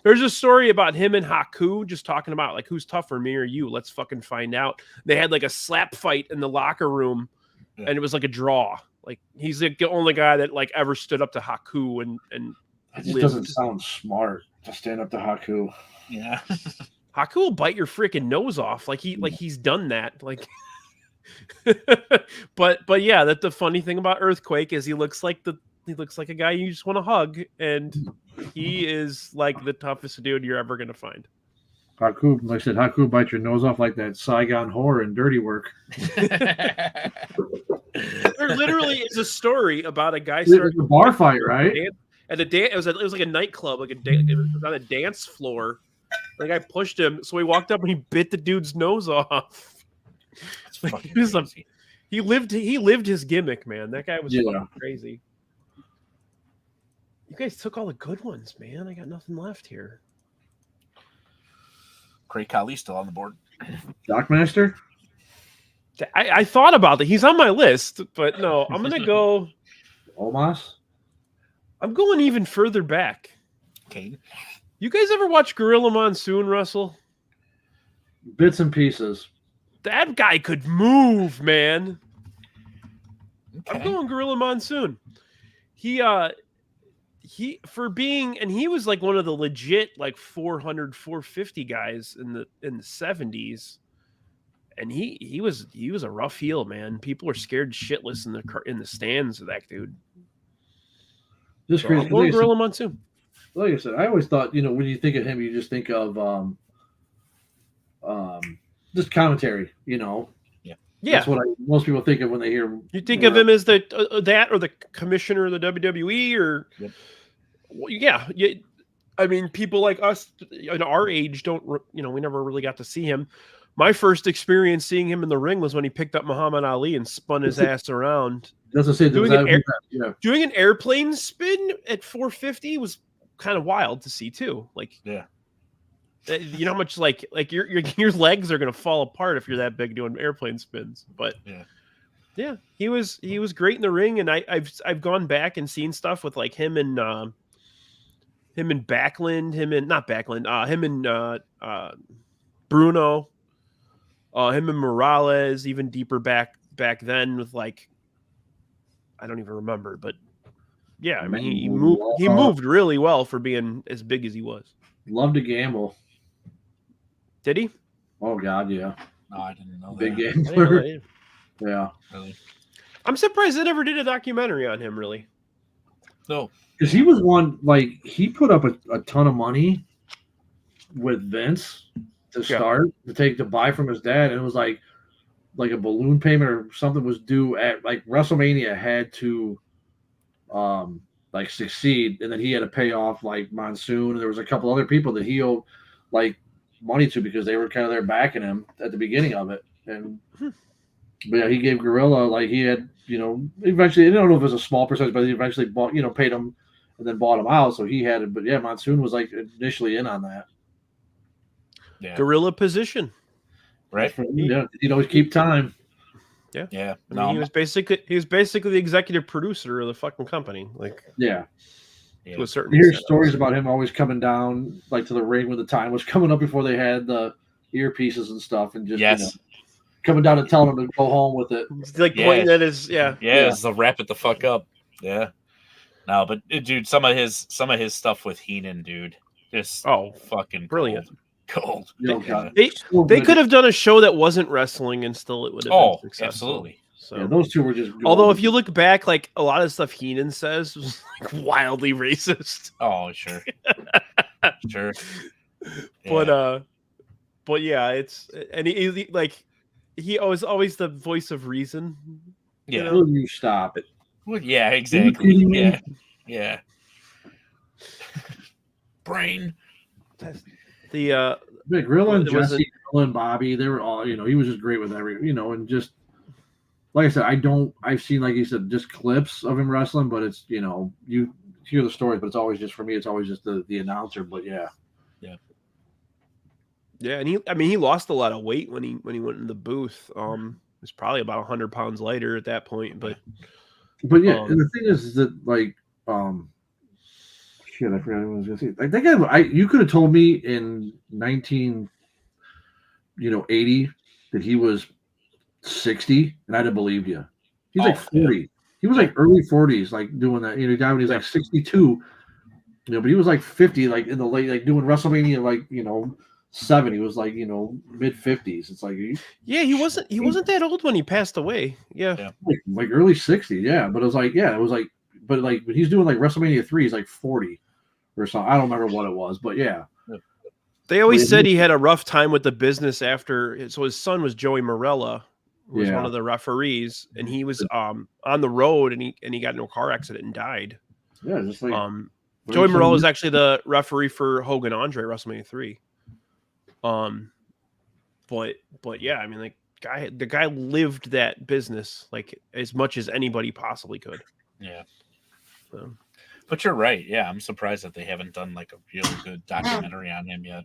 there's a story about him and Haku just talking about like who's tougher, me or you. Let's fucking find out. They had like a slap fight in the locker room, and it was like a draw. Like he's the only guy that like ever stood up to Haku and it just doesn't sound smart to stand up to Haku. Yeah. Haku will bite your freaking nose off. Like he's done that. Like but yeah, that the funny thing about Earthquake is he looks like a guy you just want to hug, and he is like the toughest dude you're ever gonna find. Haku, like I said, Haku bites your nose off like that Saigon whore in Dirty Work. There literally is a story about a guy It was a bar fight, right? At a dance, it was like a nightclub, it was on a dance floor. The guy pushed him, so he walked up and he bit the dude's nose off. That's Like, fucking he was crazy. He lived his gimmick, man. That guy was fucking crazy. You guys took all the good ones, man. I got nothing left here. Great Khali still on the board. Dockmaster? I thought about that. He's on my list, but no, I'm gonna go. Omos? I'm going even further back. Okay. You guys ever watch Gorilla Monsoon, Russell? Bits and pieces. That guy could move, man. Okay. I'm going Gorilla Monsoon. He was like one of the legit like 400, 450 guys in the 70s. And he was a rough heel, man. People were scared shitless in the stands of that dude. Just So crazy. I'm going Gorilla Monsoon. Like I said, I always thought, when you think of him, you just think of just commentary, Yeah. That's what most people think of when they hear. You think of him as that or the commissioner of the WWE or Yep. Well, yeah. I mean, people like us at our age we never really got to see him. My first experience seeing him in the ring was when he picked up Muhammad Ali and spun his ass around. That's what I say. Doing an airplane spin at 450 was kind of wild to see too. Like, Yeah. You know how much like your legs are gonna fall apart if you're that big doing airplane spins. But yeah, he was great in the ring, and I've gone back and seen stuff with like him and Backlund, him and Bruno, him and Morales, even deeper back then with like I don't even remember, but yeah, I mean he moved really well for being as big as he was. Love to gamble. Did he? Oh God, yeah. No, I didn't know Big that. gambler. Yeah. Really? I'm surprised they never did a documentary on him, really. No. Because he was one, like, he put up a ton of money with Vince to start, to buy from his dad. And it was like a balloon payment or something was due at, like, WrestleMania had to, like, succeed. And then he had to pay off, like, Monsoon. And there was a couple other people that he owed, like, money to because they were kind of there backing him at the beginning of it. And but yeah, he gave Gorilla, like, he had, eventually, I don't know if it was a small percentage, but he eventually bought, paid him and then bought him out. So he had it. But yeah, Monsoon was like initially in on that. Yeah. Gorilla position. Right. He'd always keep time. Yeah. Yeah. I mean, he was basically the executive producer of the fucking company. Like, yeah. To a certain You hear extent, stories about him always coming down like to the ring when the time was coming up before they had the earpieces and stuff, and just coming down and telling him to go home with it. Like pointing at his it's the wrap it the fuck up. Yeah. No, but dude, some of his stuff with Heenan, dude, just fucking brilliant. Cold. Yo, Yeah. They could have done a show that wasn't wrestling and still it would have been successful. Absolutely. So yeah, those two were just. Although if you look back, like a lot of stuff Heenan says was like wildly racist. Oh, sure. Sure. Yeah. But yeah, it's and he like he was always the voice of reason. Yeah. You know? Will you stop it? Well, yeah, exactly. Yeah. Yeah. Brain. The Gorilla and Jesse, Gorilla and Bobby, they were all, he was just great with and just like I said, I've seen, like you said, just clips of him wrestling, but it's, you hear the stories, but it's always just, for me, it's always just the announcer, but yeah. Yeah. Yeah, and he lost a lot of weight when he went in the booth. It was probably about 100 pounds lighter at that point, but yeah, and the thing is that like shit, I forgot what I was gonna say. Like that guy, you could have told me in 1980 that he was 60, and I'd have believed you. He's like 40. Yeah. He was like early 40s, like doing that. He died when he was like 62. But he was like 50, like in the late, like doing WrestleMania, like 7. He was like mid 50s. It's like he wasn't that old when he passed away. Yeah. Like early 60s. Yeah, but it was like but like when he's doing like WrestleMania 3, he's like 40 or something. I don't remember what it was, but yeah. They always said he had a rough time with the business after. So his son was Joey Morella, who was one of the referees, and he was on the road, and he got in a car accident and died. Yeah, just like Joey Morella was actually the referee for Hogan Andre WrestleMania 3. But yeah, I mean, like the guy lived that business like as much as anybody possibly could. Yeah. So. But you're right. Yeah, I'm surprised that they haven't done like a really good documentary on him yet.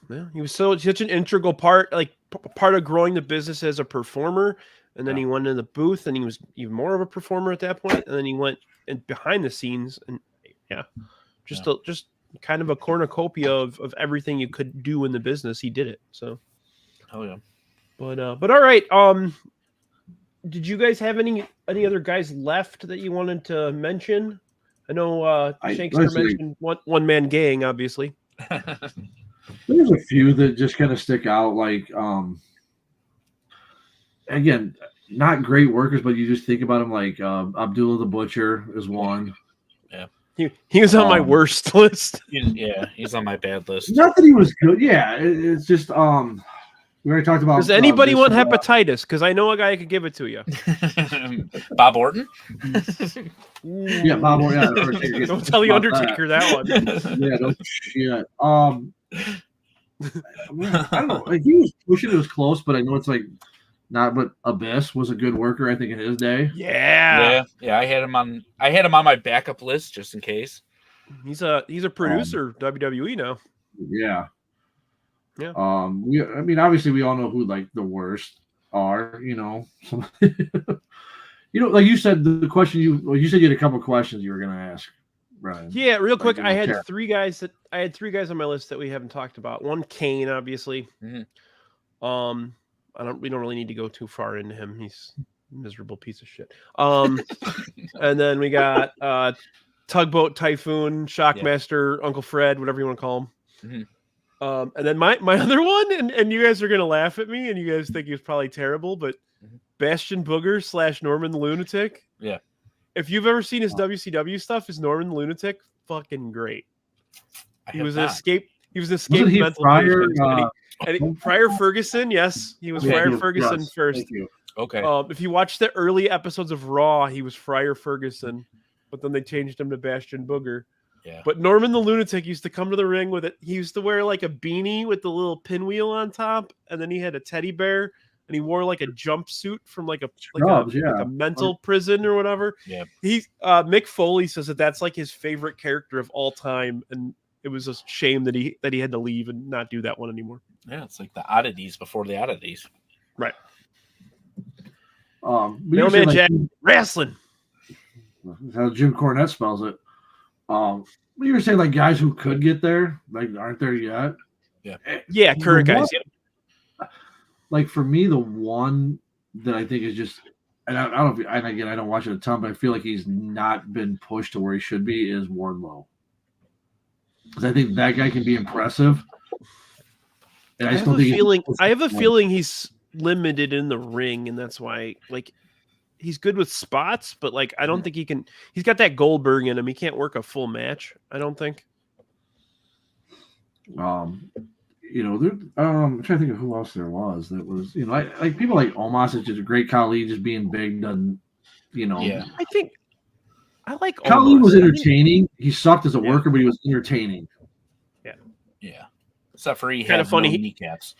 Yeah, he was such an integral part, like part of growing the business as a performer, and then he went in the booth, and he was even more of a performer at that point, and then he went behind the scenes, and just kind of a cornucopia of everything you could do in the business. He did it. So, oh yeah. But all right. Did you guys have any other guys left that you wanted to mention? I know Shankster mentioned one man gang, obviously. There's a few that just kind of stick out. Like, again, not great workers, but you just think about them. Like Abdullah the Butcher is one. Yeah, he was on my worst list. He's on my bad list. Not that he was good. Yeah, it's just we already talked about. Does anybody want hepatitis? Because I know a guy who could give it to you. Bob Orton? Yeah, Bob Orton. Yeah, don't tell the Undertaker that one. Yeah, don't shit. I don't know. Like, he was pushing. It was close, but I know it's like not. But Abyss was a good worker, I think, in his day. Yeah. I had him on my backup list just in case. He's a producer, WWE now. Yeah. Yeah. I mean, obviously, we all know who like the worst are. Like you said, the question you said you had a couple questions you were going to ask, Brian. Yeah, real quick, I had three guys on my list that we haven't talked about. One, Kane, obviously. Mm-hmm. We don't really need to go too far into him. He's a miserable piece of shit. And then we got Tugboat Typhoon, Shockmaster, Uncle Fred, whatever you want to call him. Mm-hmm. And then my other one, and you guys are gonna laugh at me, and you guys think he was probably terrible, but Bastion Booger / Norman the Lunatic. Yeah. If you've ever seen his WCW stuff, is Norman the Lunatic fucking great. He was an escape mental patient. Friar Ferguson, yes, he was Friar Ferguson first. Thank you. Okay. If you watch the early episodes of Raw, he was Friar Ferguson, but then they changed him to Bastion Booger. Yeah. But Norman the Lunatic used to come to the ring with it. He used to wear like a beanie with the little pinwheel on top, and then he had a teddy bear, and he wore like a jumpsuit from like a mental prison or whatever. Yeah. Mick Foley says that's like his favorite character of all time, and it was a shame that he had to leave and not do that one anymore. Yeah, it's like the oddities before the oddities. Right. Mailman Jack wrestling. That's how Jim Cornette spells it. You were saying like guys who could get there, like aren't there yet? Yeah. Yeah, current guys. Yeah. Like for me, the one that I think is just and I don't know. And again, I don't watch it a ton, but I feel like he's not been pushed to where he should be. Is Wardlow, because I think that guy can be impressive. And I have a feeling he's limited in the ring, and that's why, like, he's good with spots, but like, I don't think he can. He's got that Goldberg in him. He can't work a full match. I don't think. I'm trying to think of who else there was that was, like people like Omos is just a great Khali, just being big doesn't, Yeah. I think I like Khali Omos. was entertaining. He sucked as a worker, but he was entertaining. Yeah. Except for he Kind of had funny. no kneecaps.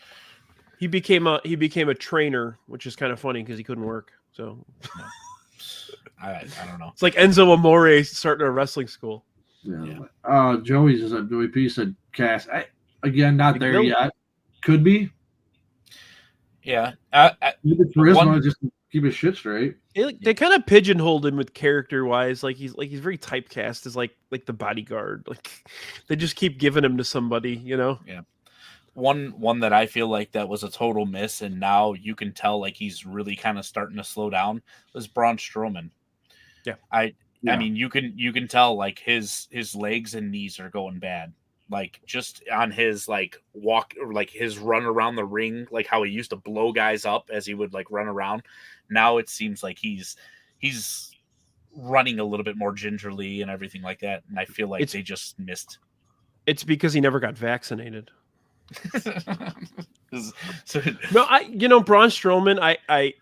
He became a trainer, which is kind of funny because he couldn't work. So I don't know. it's like Enzo Amore starting a wrestling school. Yeah. Joey P said Cass. Again, not there yet. Could be. Yeah. Charisma, just keep his shit straight. They kind of pigeonholed him with character wise. Like he's very typecast as like the bodyguard. Like they just keep giving him to somebody, Yeah. One that I feel like that was a total miss, and now you can tell like he's really kind of starting to slow down, was Braun Strowman. Yeah. I mean, you can tell like his legs and knees are going bad. Like just on his like walk or like his run around the ring, like how he used to blow guys up as he would like run around. Now it seems like he's running a little bit more gingerly and everything like that. And I feel like they just missed. It's because he never got vaccinated. So, no, Braun Strowman,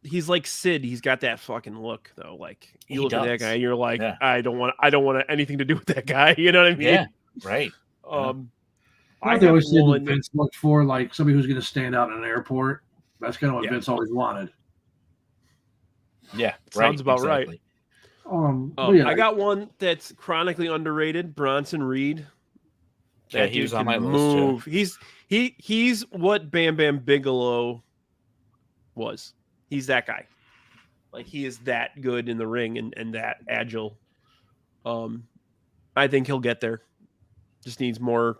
he's like Sid. He's got that fucking look though. Like you look at that guy and you're like, yeah. I don't want anything to do with that guy. You know what I mean? Yeah. Right. I always say that Vince looked for like somebody who's going to stand out in an airport. That's kind of what Vince always wanted. Yeah. Sounds about right. Yeah, I got one that's chronically underrated. Bronson Reed. Yeah, he was on my list too. He's what Bam Bam Bigelow was. He's that guy. Like he is that good in the ring and that agile. I think he'll get there. Just needs more.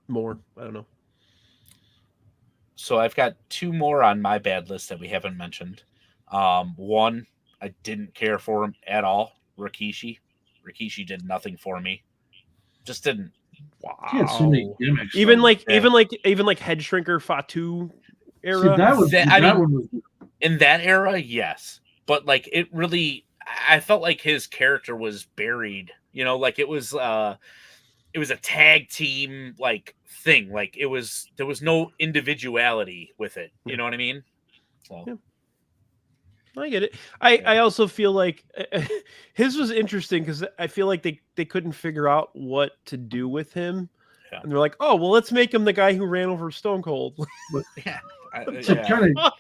I don't know. So I've got two more on my bad list that we haven't mentioned. One, I didn't care for him at all. Rikishi. Rikishi did nothing for me. Just didn't. Wow. He had so many gimmicks. Even like Head Shrinker Fatu era. See, one was in that era, yes. But like it really, I felt like his character was buried. Like it was a tag team like thing. Like there was no individuality with it. You know what I mean? So. Yeah. I get it. I also feel like his was interesting because I feel like they couldn't figure out what to do with him. Yeah. And they're like, oh, well, let's make him the guy who ran over Stone Cold. Kind of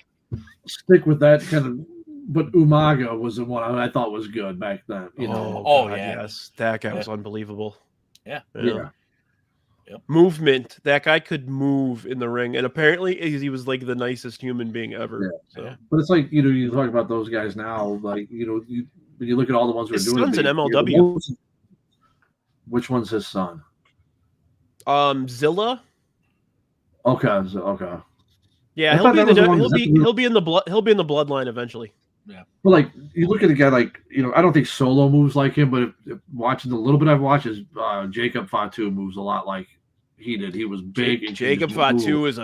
stick with that kind of, but Umaga was the one I thought was good back then. Yes. That guy was unbelievable. Yeah. Yep. Movement. That guy could move in the ring, and apparently he was like the nicest human being ever. Yeah. So. But it's like you talk about those guys now. Like when you look at all the ones we're doing. His son's an MLW. Which one's his son? Zilla. Okay. Yeah, he'll be in the bloodline eventually. Yeah. But like you look at a guy like I don't think Solo moves like him, but if watching the little bit I've watched is Jacob Fatu moves a lot like he did. He was big. And Jacob Fatu is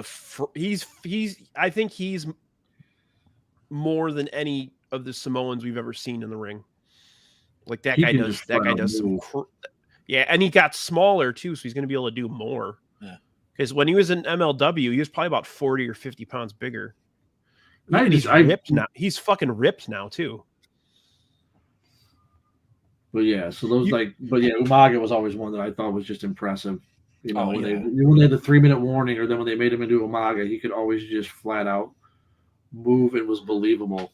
he's I think he's more than any of the Samoans we've ever seen in the ring. Like that guy does some. Yeah, and he got smaller too, so he's going to be able to do more. Yeah. Because when he was in MLW, he was probably about 40 or 50 pounds bigger. He's ripped now. He's fucking ripped now too. But yeah, so those Umaga was always one that I thought was just impressive. When they had the 3-minute warning, or then when they made him into Umaga, he could always just flat out move and was believable.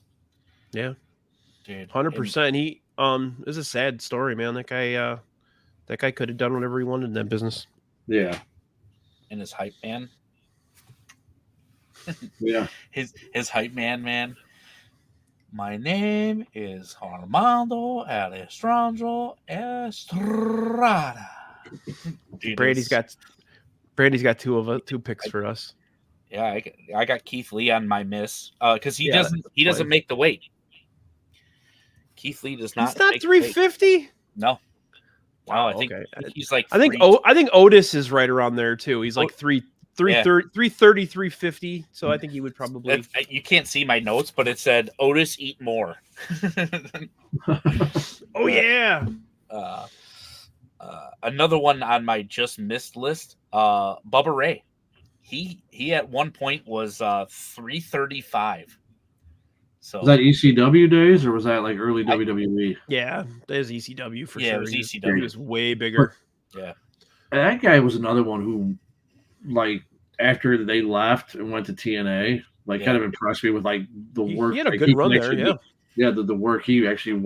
Yeah, dude, 100%. He it was a sad story, man. That guy could have done whatever he wanted in that business. Yeah, and his hype man. Yeah, his hype man. My name is Armando Alessandro Estrada. Brady's got two picks for us. Yeah, I got Keith Lee on my miss because he Yeah, doesn't make the weight. Keith Lee does not. He's not make the weight. 350. No. Wow. I think Okay. he's like. I think Otis is right around there too. He's like 330, 350. So I think he would probably. You can't see my notes, but it said Otis eat more. Oh yeah. Another one on my just missed list. Bubba Ray. He at one point was 335. So was that ECW days or was that like early WWE? Yeah, there's ECW for sure. Yeah, it was ECW. He was way bigger. Yeah. That guy was another one who, like, after they left and went to TNA, like, kind of impressed me with like the work. He had a like, good run there. Yeah. Yeah, the work he actually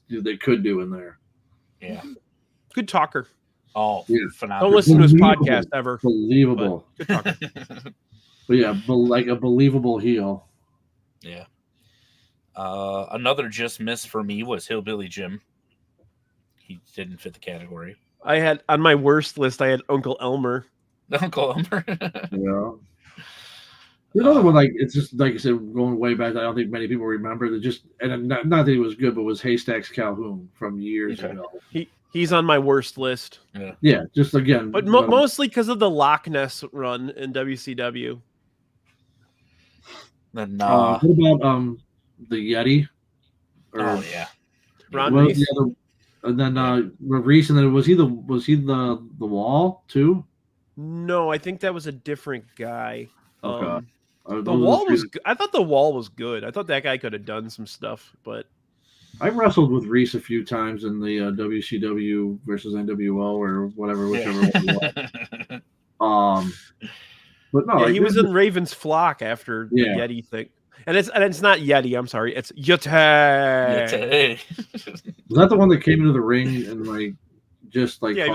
they could do in there. Yeah. Good talker. Oh, yeah. Phenomenal. Don't listen to his podcast ever. Believable. Good talker. But yeah, like a believable heel. Yeah. Another just miss for me was Hillbilly Jim. He didn't fit the category. I had on my worst list. I had Uncle Elmer. Uncle Elmer. Yeah. Another one, like, it's just like I said, going way back. I don't think many people remember that. Just and not that he was good, but was Haystacks Calhoun from years ago. He's on my worst list. Yeah, just again, but mostly because of the Loch Ness run in WCW. Then what about the Yeti? Oh yeah, Ron Reese. And then Reese, and then was he the Wall too? No, I think that was a different guy. Okay. The Wall was. I thought the Wall was good. I thought that guy could have done some stuff, but I wrestled with Reese a few times in the WCW versus NWO or whatever, whichever one it was. But no, yeah, he was in Raven's Flock after the Yeti thing, and it's not Yeti. I'm sorry, it's Yeti. Was that the one that came into the ring and like just like he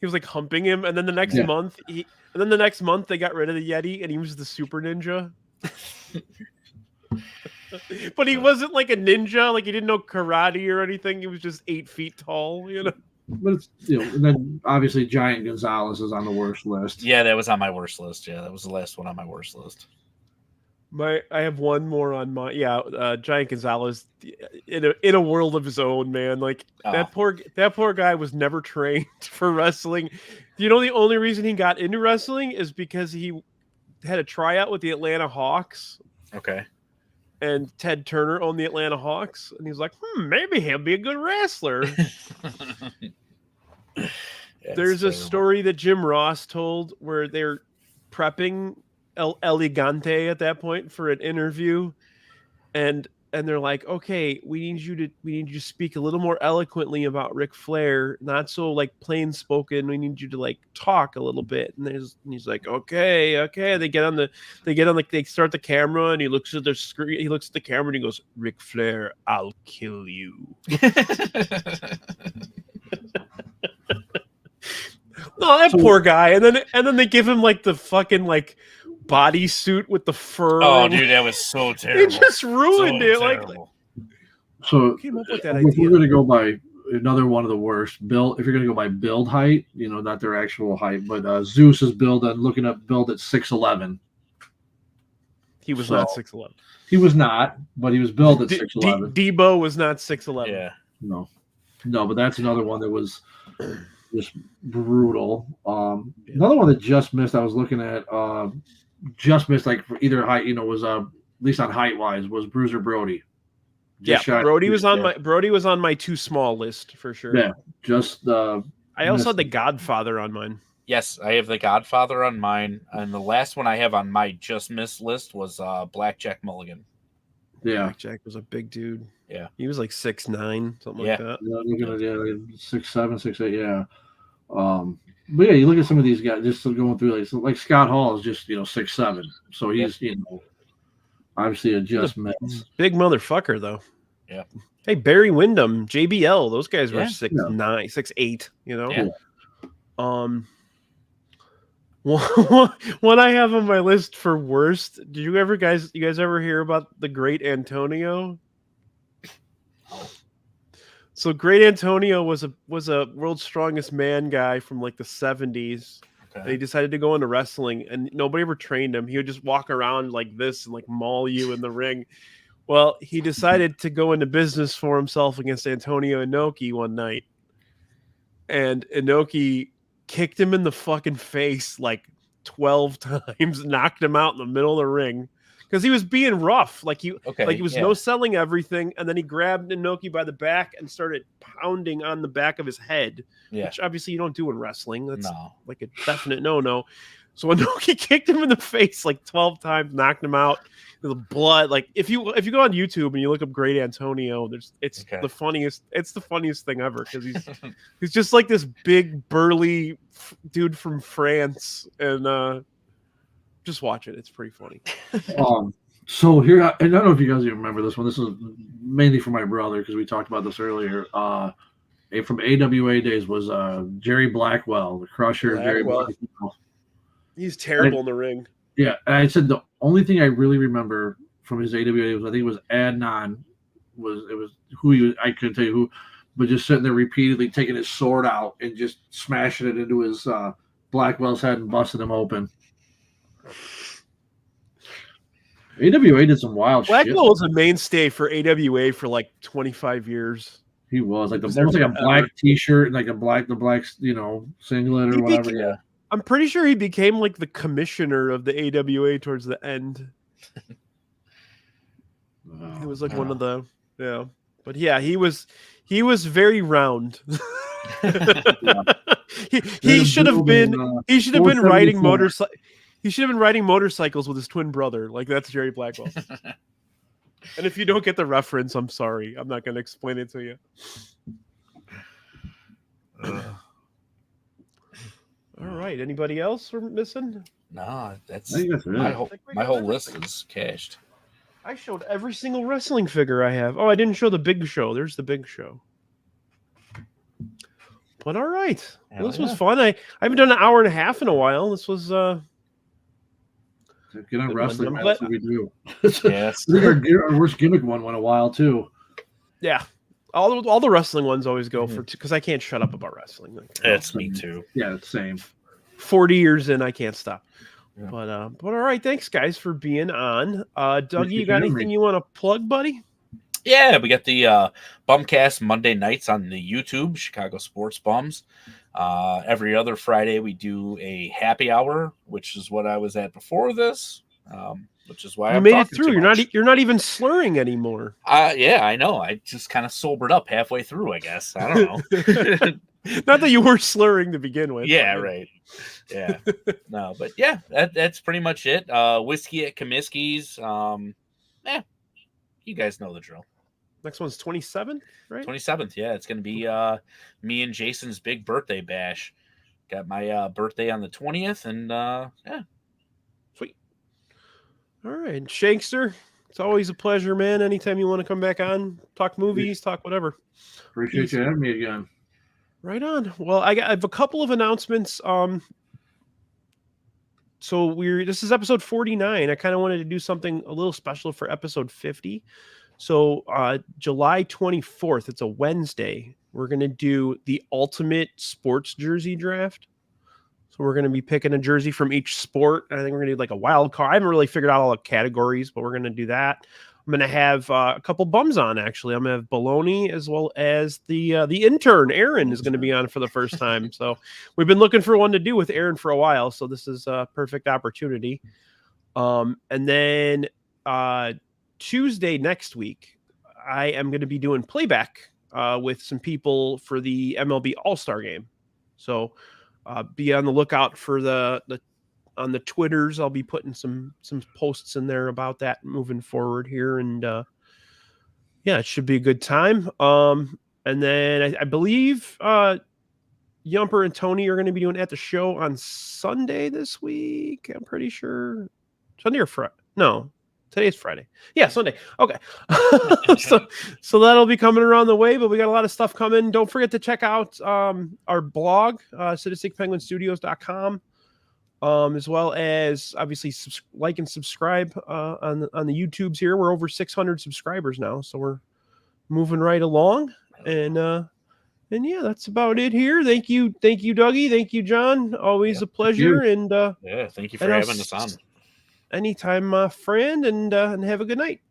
was like humping him, and then the next month they got rid of the Yeti and he was the Super Ninja. But he wasn't like a ninja, like he didn't know karate or anything. He was just 8 feet tall, you know. But it's, and then obviously Giant Gonzalez is on the worst list. Yeah, that was on my worst list. Yeah, that was the last one on my worst list. I have one more on my Giant Gonzalez in a world of his own, man. Like that poor guy was never trained for wrestling. You know, the only reason he got into wrestling is because he had a tryout with the Atlanta Hawks. Okay. And Ted Turner owned the Atlanta Hawks, and he's like, maybe he'll be a good wrestler. There's a story that Jim Ross told where they're prepping El Elegante at that point for an interview, and they're like, okay, we need you to speak a little more eloquently about Ric Flair, not so like plain spoken. We need you to like talk a little bit. And he's like, okay. They start the camera, and he looks at the screen. He looks at the camera and he goes, Ric Flair, I'll kill you. Oh, that poor guy. And then they give him like the fucking like bodysuit with the fur. Oh, dude, that was so terrible. It just ruined it. So came up with that if idea. we're gonna go by another one of the worst build, if you're gonna go by build height, not their actual height, but Zeus's build, and looking up build at 6'11". He was not 6'11". He was not, but he was built at 6'11". Debo was not 6'11". Yeah. No, but that's another one that was just brutal. Another one that just missed. I was looking at just missed like for either height. Was at least on height wise was Bruiser Brody. Brody was on my too small list for sure. Yeah, just I also had the Godfather on mine. Yes, I have the Godfather on mine, and the last one I have on my just missed list was Blackjack Mulligan. Yeah, Blackjack was a big dude. Yeah, he was like 6'9", something like that. Yeah, looking at 6'7", 6'8". Yeah. But yeah, you look at some of these guys just going through like Scott Hall is just 6'7", so he's obviously a just miss. Big motherfucker though. Yeah. Hey, Barry Windham, JBL, those guys were 6'9", 6'8", Yeah. What I have on my list for worst. Did you guys ever hear about the Great Antonio? So Great Antonio was a World's Strongest Man guy from like the 70s. And he decided to go into wrestling, and nobody ever trained him. He would just walk around like this and like maul you in the ring. Well, he decided to go into business for himself against Antonio Inoki one night. And Inoki kicked him in the fucking face like 12 times, knocked him out in the middle of the ring. Because he was being rough. Like he was no selling everything. And then he grabbed Inoki by the back and started pounding on the back of his head. Yeah. Which obviously you don't do in wrestling. That's like a definite no-no. So Inoki kicked him in the face like 12 times, knocked him out. The blood. Like if you go on YouTube and you look up Great Antonio, it's the funniest thing ever. Because he's just like this big burly dude from France. And just watch it. It's pretty funny. So here, and I don't know if you guys even remember this one. This is mainly for my brother because we talked about this earlier. From AWA days was Jerry Blackwell, the Crusher. Jerry Blackwell. He's terrible in the ring. Yeah, and I said the only thing I really remember from his AWA was I think it was Adnan. It was who he was. I couldn't tell you who, but just sitting there repeatedly taking his sword out and just smashing it into his Blackwell's head and busting him open. AWA did some wild shit. Blackwell was a mainstay for AWA for like 25 years. He was like almost like a black T-shirt and like the black singlet or whatever. I'm pretty sure he became like the commissioner of the AWA towards the end. He was like one of the but yeah, he was very round. He should have been riding motorcycles. He should have been riding motorcycles with his twin brother. Like that's Jerry Blackwell. And if you don't get the reference, I'm sorry. I'm not going to explain it to you. All right. Anybody else we're missing? Nah, that's my whole list is cashed. I showed every single wrestling figure I have. Oh, I didn't show the Big Show. There's the Big Show. But all right. Well, this was fun. I haven't done an hour and a half in a while. This was get on wrestling. That's what we do. Yes. Our worst gimmick one went a while too. Yeah. All the wrestling ones always go for because I can't shut up about wrestling. That's me too. Yeah, same. 40 years in, I can't stop. Yeah. But all right, thanks guys for being on. Dougie, you got anything you want to plug, buddy? Yeah, we got the Bumcast Monday nights on the YouTube, Chicago Sports Bums. Every other Friday we do a happy hour, which is what I was at before this. Which is why you made it through. You're not even slurring anymore. Yeah, I know. I just kind of sobered up halfway through, I guess. I don't know. Not that you were slurring to begin with. Yeah, right. Yeah. No, but yeah, that's pretty much it. Whiskey at Comiskey's. You guys know the drill. Next one's 27th, right? 27th, yeah. It's going to be me and Jason's big birthday bash. Got my birthday on the 20th, and yeah. Sweet. All right. Shankster, it's always a pleasure, man. Anytime you want to come back on, talk movies, talk whatever. Appreciate you having me again. Right on. Well, I have a couple of announcements. So this is episode 49. I kind of wanted to do something a little special for episode 50. So July 24th, it's a Wednesday, we're going to do the ultimate sports jersey draft. So we're going to be picking a jersey from each sport. I think we're going to do like a wild card. I haven't really figured out all the categories, but we're going to do that. I'm going to have a couple bums on, actually. I'm going to have Baloney as well as the intern, Aaron, is going to be on for the first time. So we've been looking for one to do with Aaron for a while, so this is a perfect opportunity. And then Tuesday next week, I am going to be doing playback with some people for the MLB All-Star game. So be on the lookout for on the Twitters. I'll be putting some posts in there about that moving forward here. And yeah, it should be a good time. And then I believe Yumper and Tony are going to be doing At the Show on Sunday this week. I'm pretty sure. Sunday or Friday? No. Today's Friday. Yeah, Sunday. Okay. so that'll be coming around the way, but we got a lot of stuff coming. Don't forget to check out our blog, sadisticpenguinstudios.com, as well as obviously like and subscribe on the YouTubes here. We're over 600 subscribers now, so we're moving right along. And And yeah, that's about it here. Thank you, Dougie. Thank you, John. Always a pleasure. And Yeah, thank you for and I'll having us on. anytime, my friend. And have a good night.